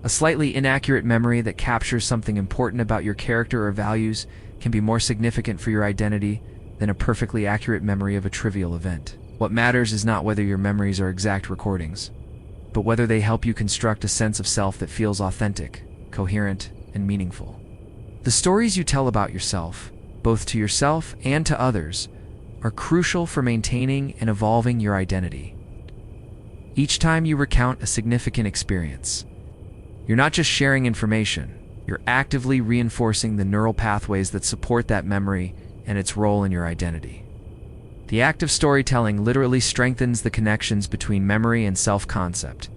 A slightly inaccurate memory that captures something important about your character or values can be more significant for your identity than a perfectly accurate memory of a trivial event. What matters is not whether your memories are exact recordings, but whether they help you construct a sense of self that feels authentic, coherent, and meaningful. The stories you tell about yourself, both to yourself and to others, are crucial for maintaining and evolving your identity. Each time you recount a significant experience, you're not just sharing information, you're actively reinforcing the neural pathways that support that memory and its role in your identity. The act of storytelling literally strengthens the connections between memory and self-concept.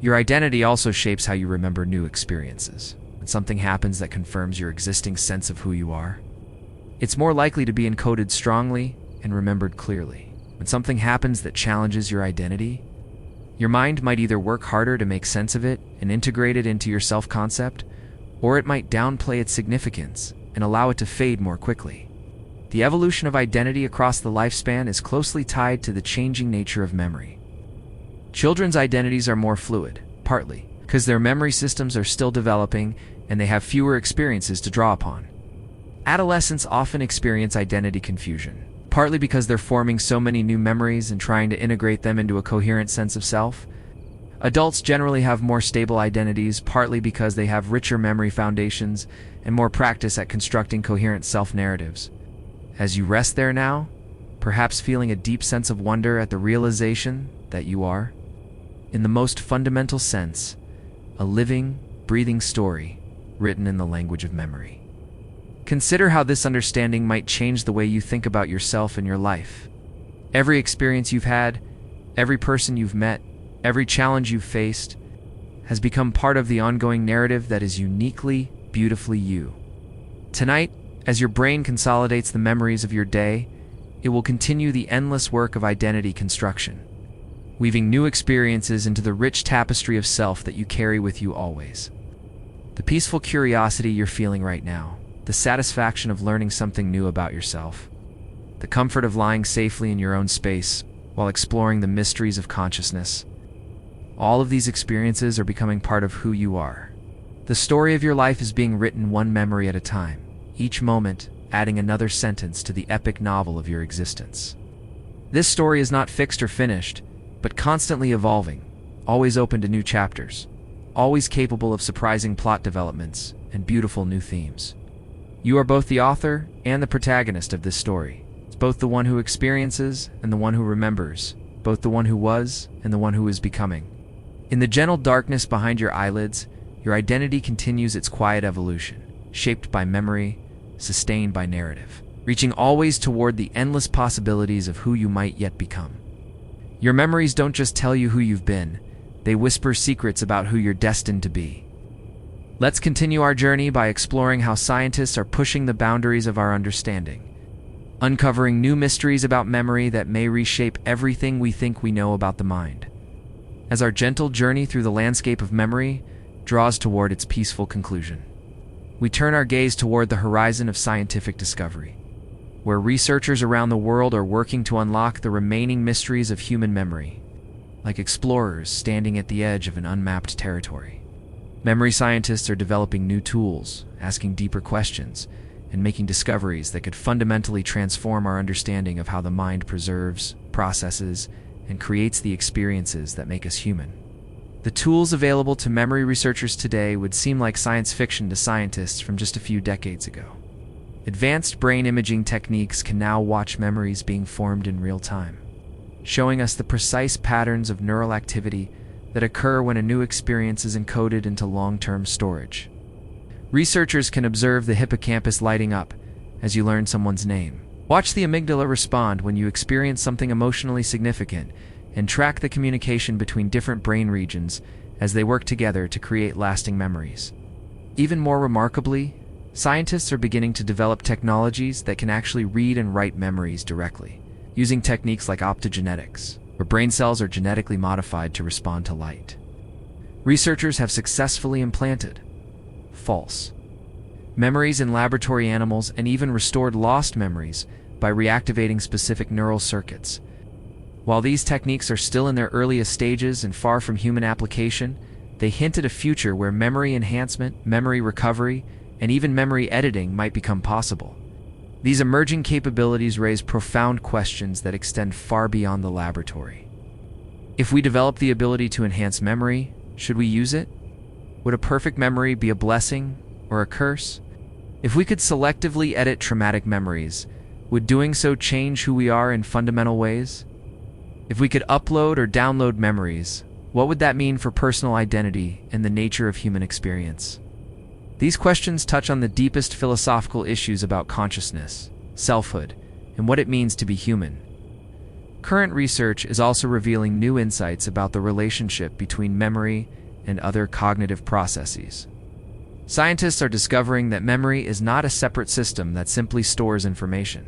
Your identity also shapes how you remember new experiences. When something happens that confirms your existing sense of who you are, it's more likely to be encoded strongly and remembered clearly. When something happens that challenges your identity, your mind might either work harder to make sense of it and integrate it into your self-concept, or it might downplay its significance and allow it to fade more quickly. The evolution of identity across the lifespan is closely tied to the changing nature of memory. Children's identities are more fluid, partly because their memory systems are still developing and they have fewer experiences to draw upon. Adolescents often experience identity confusion, partly because they're forming so many new memories and trying to integrate them into a coherent sense of self. Adults generally have more stable identities, partly because they have richer memory foundations and more practice at constructing coherent self-narratives. As you rest there now, perhaps feeling a deep sense of wonder at the realization that you are, in the most fundamental sense, a living, breathing story written in the language of memory. Consider how this understanding might change the way you think about yourself and your life. Every experience you've had, every person you've met, every challenge you've faced, has become part of the ongoing narrative that is uniquely, beautifully you. Tonight, as your brain consolidates the memories of your day, it will continue the endless work of identity construction, weaving new experiences into the rich tapestry of self that you carry with you always. The peaceful curiosity you're feeling right now, the satisfaction of learning something new about yourself, the comfort of lying safely in your own space while exploring the mysteries of consciousness, all of these experiences are becoming part of who you are. The story of your life is being written one memory at a time, each moment adding another sentence to the epic novel of your existence. This story is not fixed or finished, but constantly evolving, always open to new chapters, always capable of surprising plot developments and beautiful new themes. You are both the author and the protagonist of this story. It's both the one who experiences and the one who remembers, both the one who was and the one who is becoming. In the gentle darkness behind your eyelids, your identity continues its quiet evolution, shaped by memory, sustained by narrative, reaching always toward the endless possibilities of who you might yet become. Your memories don't just tell you who you've been, they whisper secrets about who you're destined to be. Let's continue our journey by exploring how scientists are pushing the boundaries of our understanding, uncovering new mysteries about memory that may reshape everything we think we know about the mind. As our gentle journey through the landscape of memory draws toward its peaceful conclusion, we turn our gaze toward the horizon of scientific discovery, where researchers around the world are working to unlock the remaining mysteries of human memory, like explorers standing at the edge of an unmapped territory. Memory scientists are developing new tools, asking deeper questions, and making discoveries that could fundamentally transform our understanding of how the mind preserves, processes, and creates the experiences that make us human. The tools available to memory researchers today would seem like science fiction to scientists from just a few decades ago. Advanced brain imaging techniques can now watch memories being formed in real time, showing us the precise patterns of neural activity that occur when a new experience is encoded into long-term storage. Researchers can observe the hippocampus lighting up as you learn someone's name, watch the amygdala respond when you experience something emotionally significant, and track the communication between different brain regions as they work together to create lasting memories. Even more remarkably, scientists are beginning to develop technologies that can actually read and write memories directly, using techniques like optogenetics, where brain cells are genetically modified to respond to light. Researchers have successfully implanted false memories in laboratory animals and even restored lost memories by reactivating specific neural circuits. While these techniques are still in their earliest stages and far from human application, they hint at a future where memory enhancement, memory recovery, and even memory editing might become possible. These emerging capabilities raise profound questions that extend far beyond the laboratory. If we develop the ability to enhance memory, should we use it? Would a perfect memory be a blessing or a curse? If we could selectively edit traumatic memories, would doing so change who we are in fundamental ways? If we could upload or download memories, what would that mean for personal identity and the nature of human experience? These questions touch on the deepest philosophical issues about consciousness, selfhood, and what it means to be human. Current research is also revealing new insights about the relationship between memory and other cognitive processes. Scientists are discovering that memory is not a separate system that simply stores information,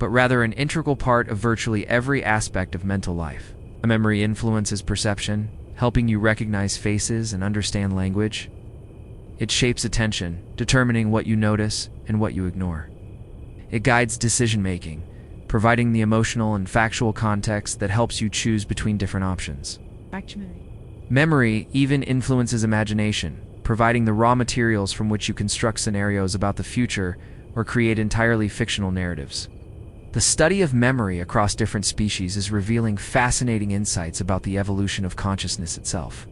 but rather an integral part of virtually every aspect of mental life. A memory influences perception, helping you recognize faces and understand language. It shapes attention, determining what you notice and what you ignore. It guides decision-making, providing the emotional and factual context that helps you choose between different options. Memory even influences imagination, providing the raw materials from which you construct scenarios about the future or create entirely fictional narratives. The study of memory across different species is revealing fascinating insights about the evolution of consciousness itself.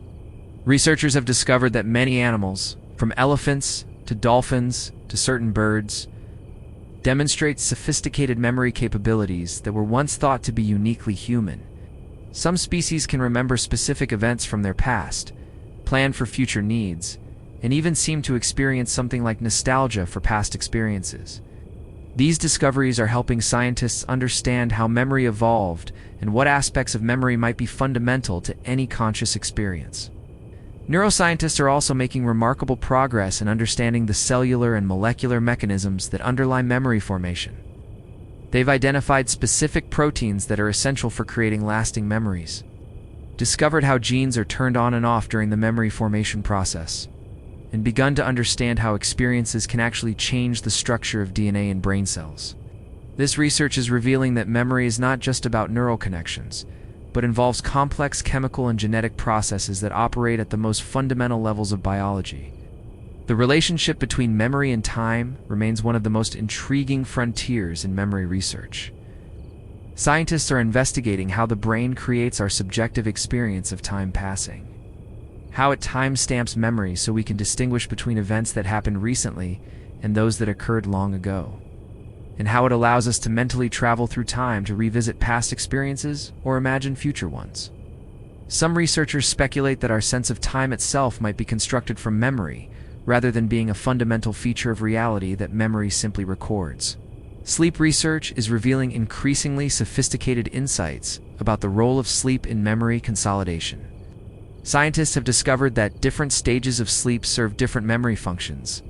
Researchers have discovered that many animals, from elephants to dolphins to certain birds, demonstrate sophisticated memory capabilities that were once thought to be uniquely human. Some species can remember specific events from their past, plan for future needs, and even seem to experience something like nostalgia for past experiences. These discoveries are helping scientists understand how memory evolved and what aspects of memory might be fundamental to any conscious experience. Neuroscientists are also making remarkable progress in understanding the cellular and molecular mechanisms that underlie memory formation. They've identified specific proteins that are essential for creating lasting memories, discovered how genes are turned on and off during the memory formation process, and begun to understand how experiences can actually change the structure of DNA in brain cells. This research is revealing that memory is not just about neural connections, but involves complex chemical and genetic processes that operate at the most fundamental levels of biology. The relationship between memory and time remains one of the most intriguing frontiers in memory research. Scientists are investigating how the brain creates our subjective experience of time passing, how it timestamps memory so we can distinguish between events that happened recently and those that occurred long ago, and how it allows us to mentally travel through time to revisit past experiences or imagine future ones. Some researchers speculate that our sense of time itself might be constructed from memory, rather than being a fundamental feature of reality that memory simply records. Sleep research is revealing increasingly sophisticated insights about the role of sleep in memory consolidation. Scientists have discovered that different stages of sleep serve different memory functions,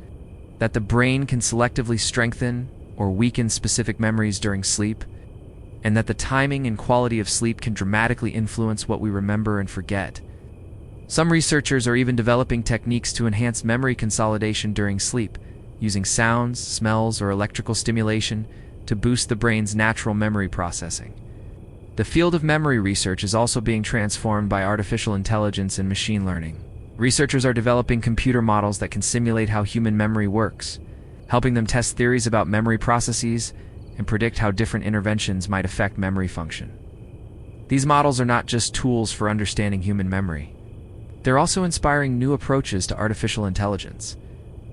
that the brain can selectively strengthen or weaken specific memories during sleep, and that the timing and quality of sleep can dramatically influence what we remember and forget. Some researchers are even developing techniques to enhance memory consolidation during sleep, using sounds, smells, or electrical stimulation to boost the brain's natural memory processing. The field of memory research is also being transformed by artificial intelligence and machine learning. Researchers are developing computer models that can simulate how human memory works, helping them test theories about memory processes and predict how different interventions might affect memory function. These models are not just tools for understanding human memory. They're also inspiring new approaches to artificial intelligence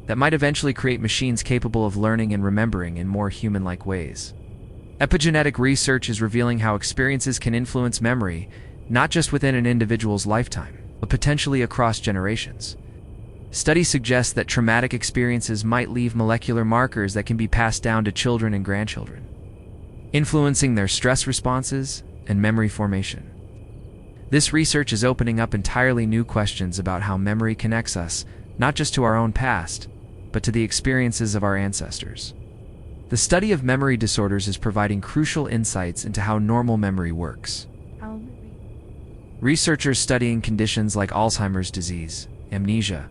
that might eventually create machines capable of learning and remembering in more human-like ways. Epigenetic research is revealing how experiences can influence memory, not just within an individual's lifetime, but potentially across generations. Studies suggest that traumatic experiences might leave molecular markers that can be passed down to children and grandchildren, influencing their stress responses and memory formation. This research is opening up entirely new questions about how memory connects us, not just to our own past, but to the experiences of our ancestors. The study of memory disorders is providing crucial insights into how normal memory works. Researchers studying conditions like Alzheimer's disease, amnesia,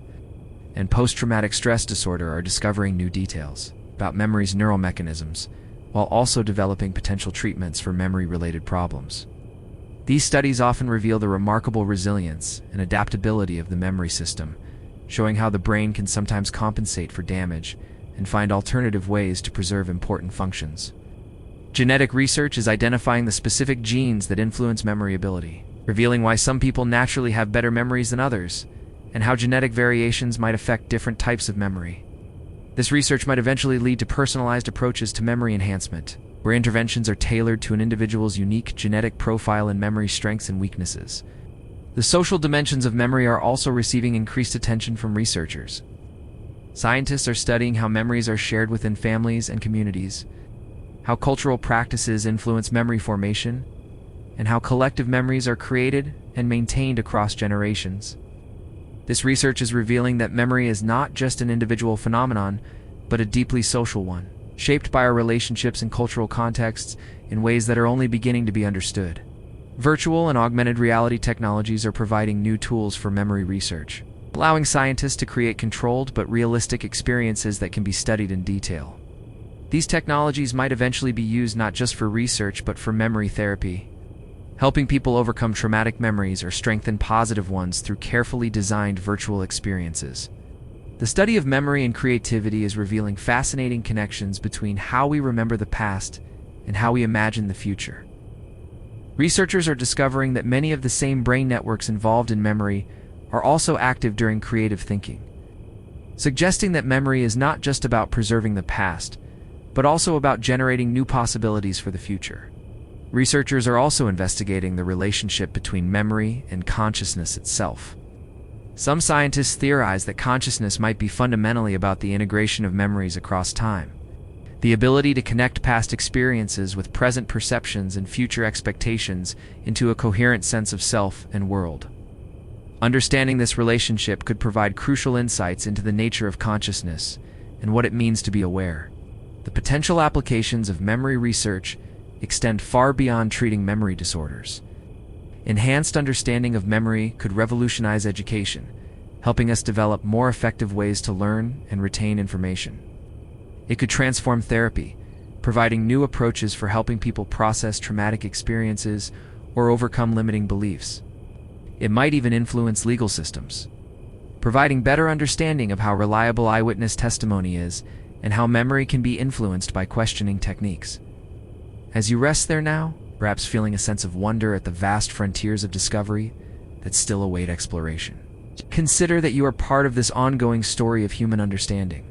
and post-traumatic stress disorder are discovering new details about memory's neural mechanisms, while also developing potential treatments for memory-related problems. These studies often reveal the remarkable resilience and adaptability of the memory system, showing how the brain can sometimes compensate for damage and find alternative ways to preserve important functions. Genetic research is identifying the specific genes that influence memory ability, revealing why some people naturally have better memories than others, and how genetic variations might affect different types of memory. This research might eventually lead to personalized approaches to memory enhancement, where interventions are tailored to an individual's unique genetic profile and memory strengths and weaknesses. The social dimensions of memory are also receiving increased attention from researchers. Scientists are studying how memories are shared within families and communities, how cultural practices influence memory formation, and how collective memories are created and maintained across generations. This research is revealing that memory is not just an individual phenomenon, but a deeply social one, shaped by our relationships and cultural contexts in ways that are only beginning to be understood. Virtual and augmented reality technologies are providing new tools for memory research, allowing scientists to create controlled but realistic experiences that can be studied in detail. These technologies might eventually be used not just for research but for memory therapy, helping people overcome traumatic memories or strengthen positive ones through carefully designed virtual experiences. The study of memory and creativity is revealing fascinating connections between how we remember the past and how we imagine the future. Researchers are discovering that many of the same brain networks involved in memory are also active during creative thinking, suggesting that memory is not just about preserving the past, but also about generating new possibilities for the future. Researchers are also investigating the relationship between memory and consciousness itself. Some scientists theorize that consciousness might be fundamentally about the integration of memories across time, the ability to connect past experiences with present perceptions and future expectations into a coherent sense of self and world. Understanding this relationship could provide crucial insights into the nature of consciousness and what it means to be aware. The potential applications of memory research extend far beyond treating memory disorders. Enhanced understanding of memory could revolutionize education, helping us develop more effective ways to learn and retain information. It could transform therapy, providing new approaches for helping people process traumatic experiences or overcome limiting beliefs. It might even influence legal systems, providing better understanding of how reliable eyewitness testimony is and how memory can be influenced by questioning techniques. As you rest there now, perhaps feeling a sense of wonder at the vast frontiers of discovery that still await exploration, consider that you are part of this ongoing story of human understanding.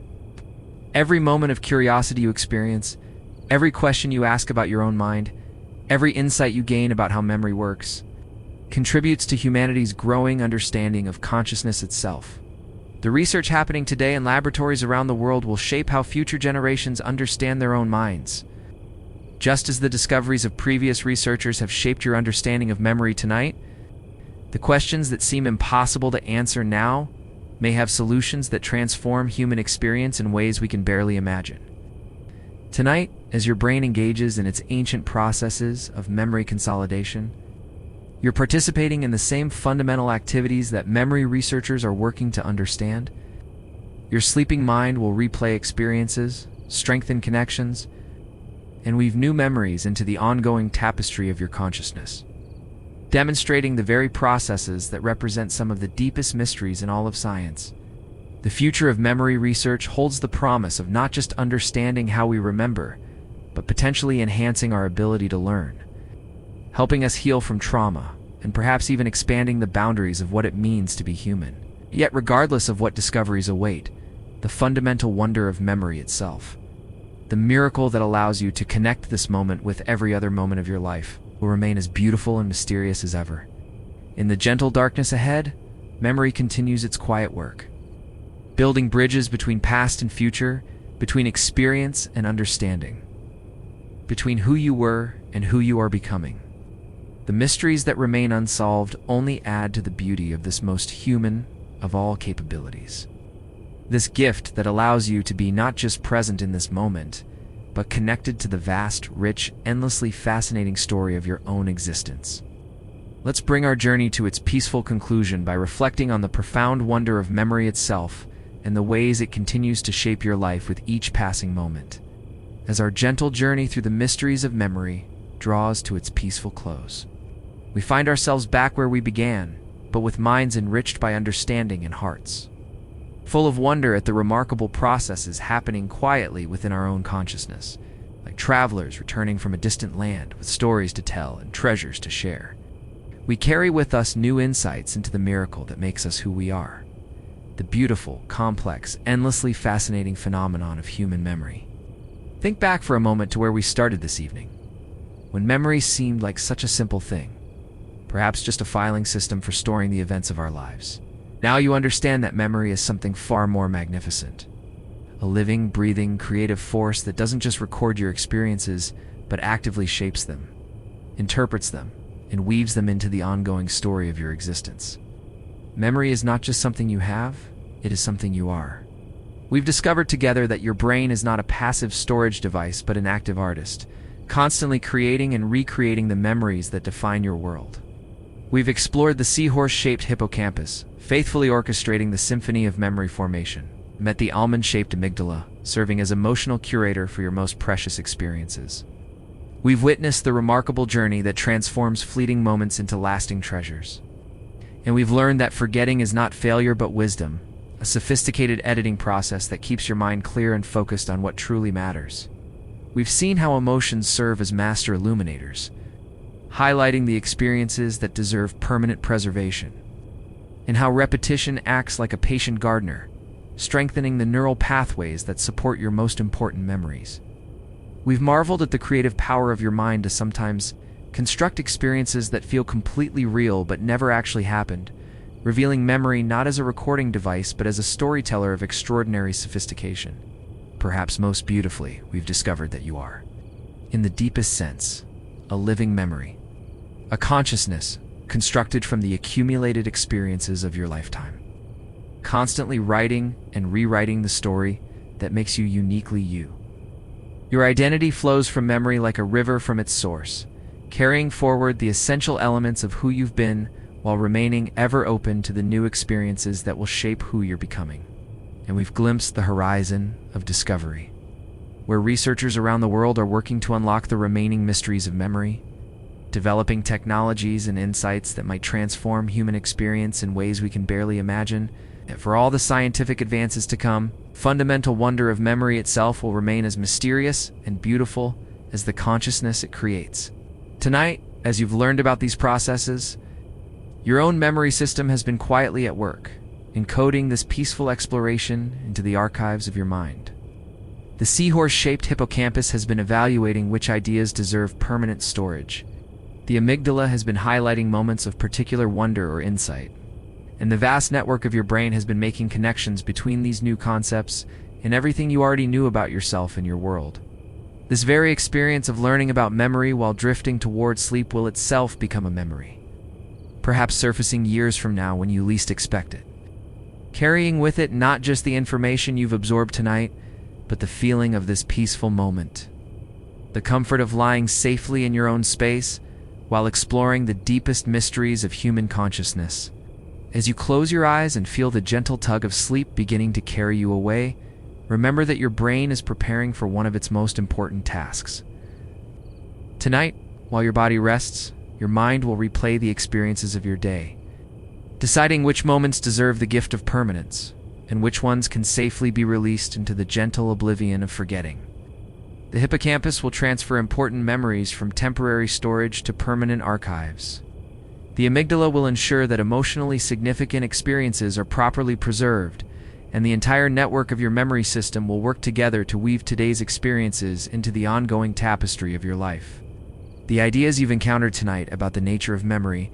Every moment of curiosity you experience, every question you ask about your own mind, every insight you gain about how memory works, contributes to humanity's growing understanding of consciousness itself. The research happening today in laboratories around the world will shape how future generations understand their own minds. Just as the discoveries of previous researchers have shaped your understanding of memory tonight, the questions that seem impossible to answer now may have solutions that transform human experience in ways we can barely imagine. Tonight, as your brain engages in its ancient processes of memory consolidation, you're participating in the same fundamental activities that memory researchers are working to understand. Your sleeping mind will replay experiences, strengthen connections, and weave new memories into the ongoing tapestry of your consciousness, demonstrating the very processes that represent some of the deepest mysteries in all of science. The future of memory research holds the promise of not just understanding how we remember, but potentially enhancing our ability to learn, helping us heal from trauma, and perhaps even expanding the boundaries of what it means to be human. Yet regardless of what discoveries await, the fundamental wonder of memory itself, the miracle that allows you to connect this moment with every other moment of your life, will remain as beautiful and mysterious as ever. In the gentle darkness ahead, memory continues its quiet work, building bridges between past and future, between experience and understanding, between who you were and who you are becoming. The mysteries that remain unsolved only add to the beauty of this most human of all capabilities. This gift that allows you to be not just present in this moment, but connected to the vast, rich, endlessly fascinating story of your own existence. Let's bring our journey to its peaceful conclusion by reflecting on the profound wonder of memory itself and the ways it continues to shape your life with each passing moment. As our gentle journey through the mysteries of memory draws to its peaceful close, we find ourselves back where we began, but with minds enriched by understanding and hearts full of wonder at the remarkable processes happening quietly within our own consciousness, like travelers returning from a distant land with stories to tell and treasures to share. We carry with us new insights into the miracle that makes us who we are, the beautiful, complex, endlessly fascinating phenomenon of human memory. Think back for a moment to where we started this evening, when memory seemed like such a simple thing, perhaps just a filing system for storing the events of our lives. Now you understand that memory is something far more magnificent, a living, breathing, creative force that doesn't just record your experiences, but actively shapes them, interprets them, and weaves them into the ongoing story of your existence. Memory is not just something you have, it is something you are. We've discovered together that your brain is not a passive storage device, but an active artist, constantly creating and recreating the memories that define your world. We've explored the seahorse-shaped hippocampus, faithfully orchestrating the symphony of memory formation, met the almond-shaped amygdala, serving as emotional curator for your most precious experiences. We've witnessed the remarkable journey that transforms fleeting moments into lasting treasures. And we've learned that forgetting is not failure but wisdom, a sophisticated editing process that keeps your mind clear and focused on what truly matters. We've seen how emotions serve as master illuminators, highlighting the experiences that deserve permanent preservation, and how repetition acts like a patient gardener, strengthening the neural pathways that support your most important memories. We've marveled at the creative power of your mind to sometimes construct experiences that feel completely real but never actually happened, revealing memory not as a recording device but as a storyteller of extraordinary sophistication. Perhaps most beautifully, we've discovered that you are, in the deepest sense, a living memory, a consciousness constructed from the accumulated experiences of your lifetime, constantly writing and rewriting the story that makes you uniquely you. Your identity flows from memory like a river from its source, carrying forward the essential elements of who you've been while remaining ever open to the new experiences that will shape who you're becoming. And we've glimpsed the horizon of discovery, where researchers around the world are working to unlock the remaining mysteries of memory, developing technologies and insights that might transform human experience in ways we can barely imagine. And for all the scientific advances to come, fundamental wonder of memory itself will remain as mysterious and beautiful as the consciousness it creates. Tonight, as you've learned about these processes, your own memory system has been quietly at work, encoding this peaceful exploration into the archives of your mind. The seahorse-shaped hippocampus has been evaluating which ideas deserve permanent storage. The amygdala has been highlighting moments of particular wonder or insight. And the vast network of your brain has been making connections between these new concepts and everything you already knew about yourself and your world. This very experience of learning about memory while drifting towards sleep will itself become a memory, perhaps surfacing years from now when you least expect it, carrying with it not just the information you've absorbed tonight, but the feeling of this peaceful moment, the comfort of lying safely in your own space while exploring the deepest mysteries of human consciousness. As you close your eyes and feel the gentle tug of sleep beginning to carry you away, remember that your brain is preparing for one of its most important tasks. Tonight, while your body rests, your mind will replay the experiences of your day, deciding which moments deserve the gift of permanence and which ones can safely be released into the gentle oblivion of forgetting. The hippocampus will transfer important memories from temporary storage to permanent archives. The amygdala will ensure that emotionally significant experiences are properly preserved, and the entire network of your memory system will work together to weave today's experiences into the ongoing tapestry of your life. The ideas you've encountered tonight about the nature of memory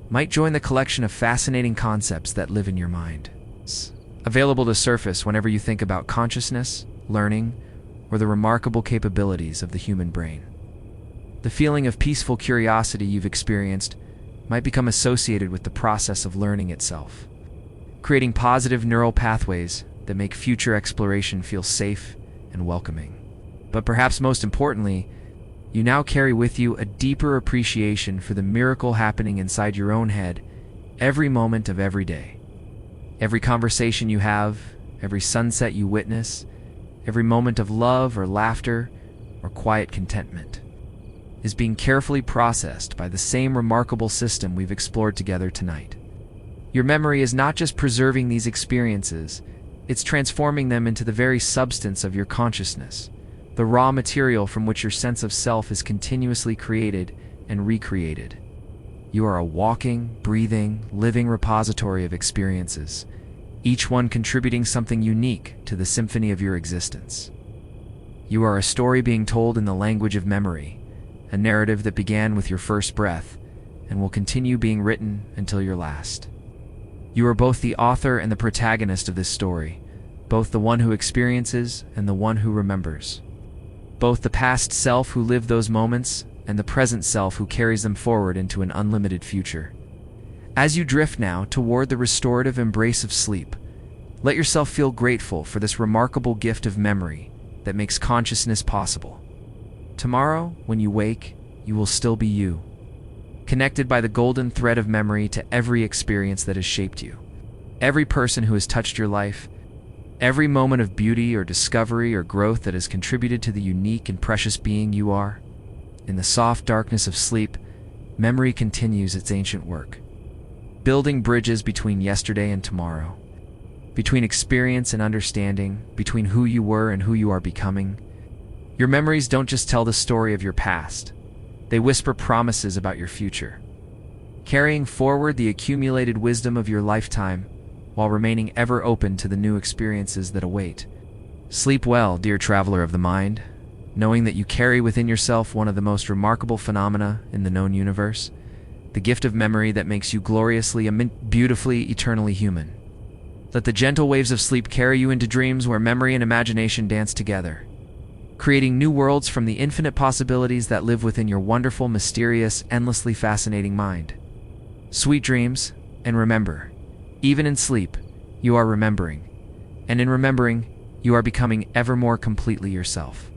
might join the collection of fascinating concepts that live in your mind, available to surface whenever you think about consciousness, learning, or the remarkable capabilities of the human brain. The feeling of peaceful curiosity you've experienced might become associated with the process of learning itself, creating positive neural pathways that make future exploration feel safe and welcoming. But perhaps most importantly, you now carry with you a deeper appreciation for the miracle happening inside your own head every moment of every day. Every conversation you have, every sunset you witness, every moment of love or laughter or quiet contentment is being carefully processed by the same remarkable system we've explored together tonight. Your memory is not just preserving these experiences, it's transforming them into the very substance of your consciousness, the raw material from which your sense of self is continuously created and recreated. You are a walking, breathing, living repository of experiences, each one contributing something unique to the symphony of your existence. You are a story being told in the language of memory, a narrative that began with your first breath and will continue being written until your last. You are both the author and the protagonist of this story, both the one who experiences and the one who remembers, both the past self who lived those moments and the present self who carries them forward into an unlimited future. As you drift now toward the restorative embrace of sleep, let yourself feel grateful for this remarkable gift of memory that makes consciousness possible. Tomorrow, when you wake, you will still be you, connected by the golden thread of memory to every experience that has shaped you, every person who has touched your life, every moment of beauty or discovery or growth that has contributed to the unique and precious being you are. In the soft darkness of sleep, memory continues its ancient work, building bridges between yesterday and tomorrow, between experience and understanding, between who you were and who you are becoming. Your memories don't just tell the story of your past, they whisper promises about your future, carrying forward the accumulated wisdom of your lifetime while remaining ever open to the new experiences that await. Sleep well, dear traveler of the mind, knowing that you carry within yourself one of the most remarkable phenomena in the known universe, the gift of memory that makes you gloriously, beautifully, eternally human. Let the gentle waves of sleep carry you into dreams where memory and imagination dance together, creating new worlds from the infinite possibilities that live within your wonderful, mysterious, endlessly fascinating mind. Sweet dreams, and remember, even in sleep, you are remembering, and in remembering, you are becoming ever more completely yourself.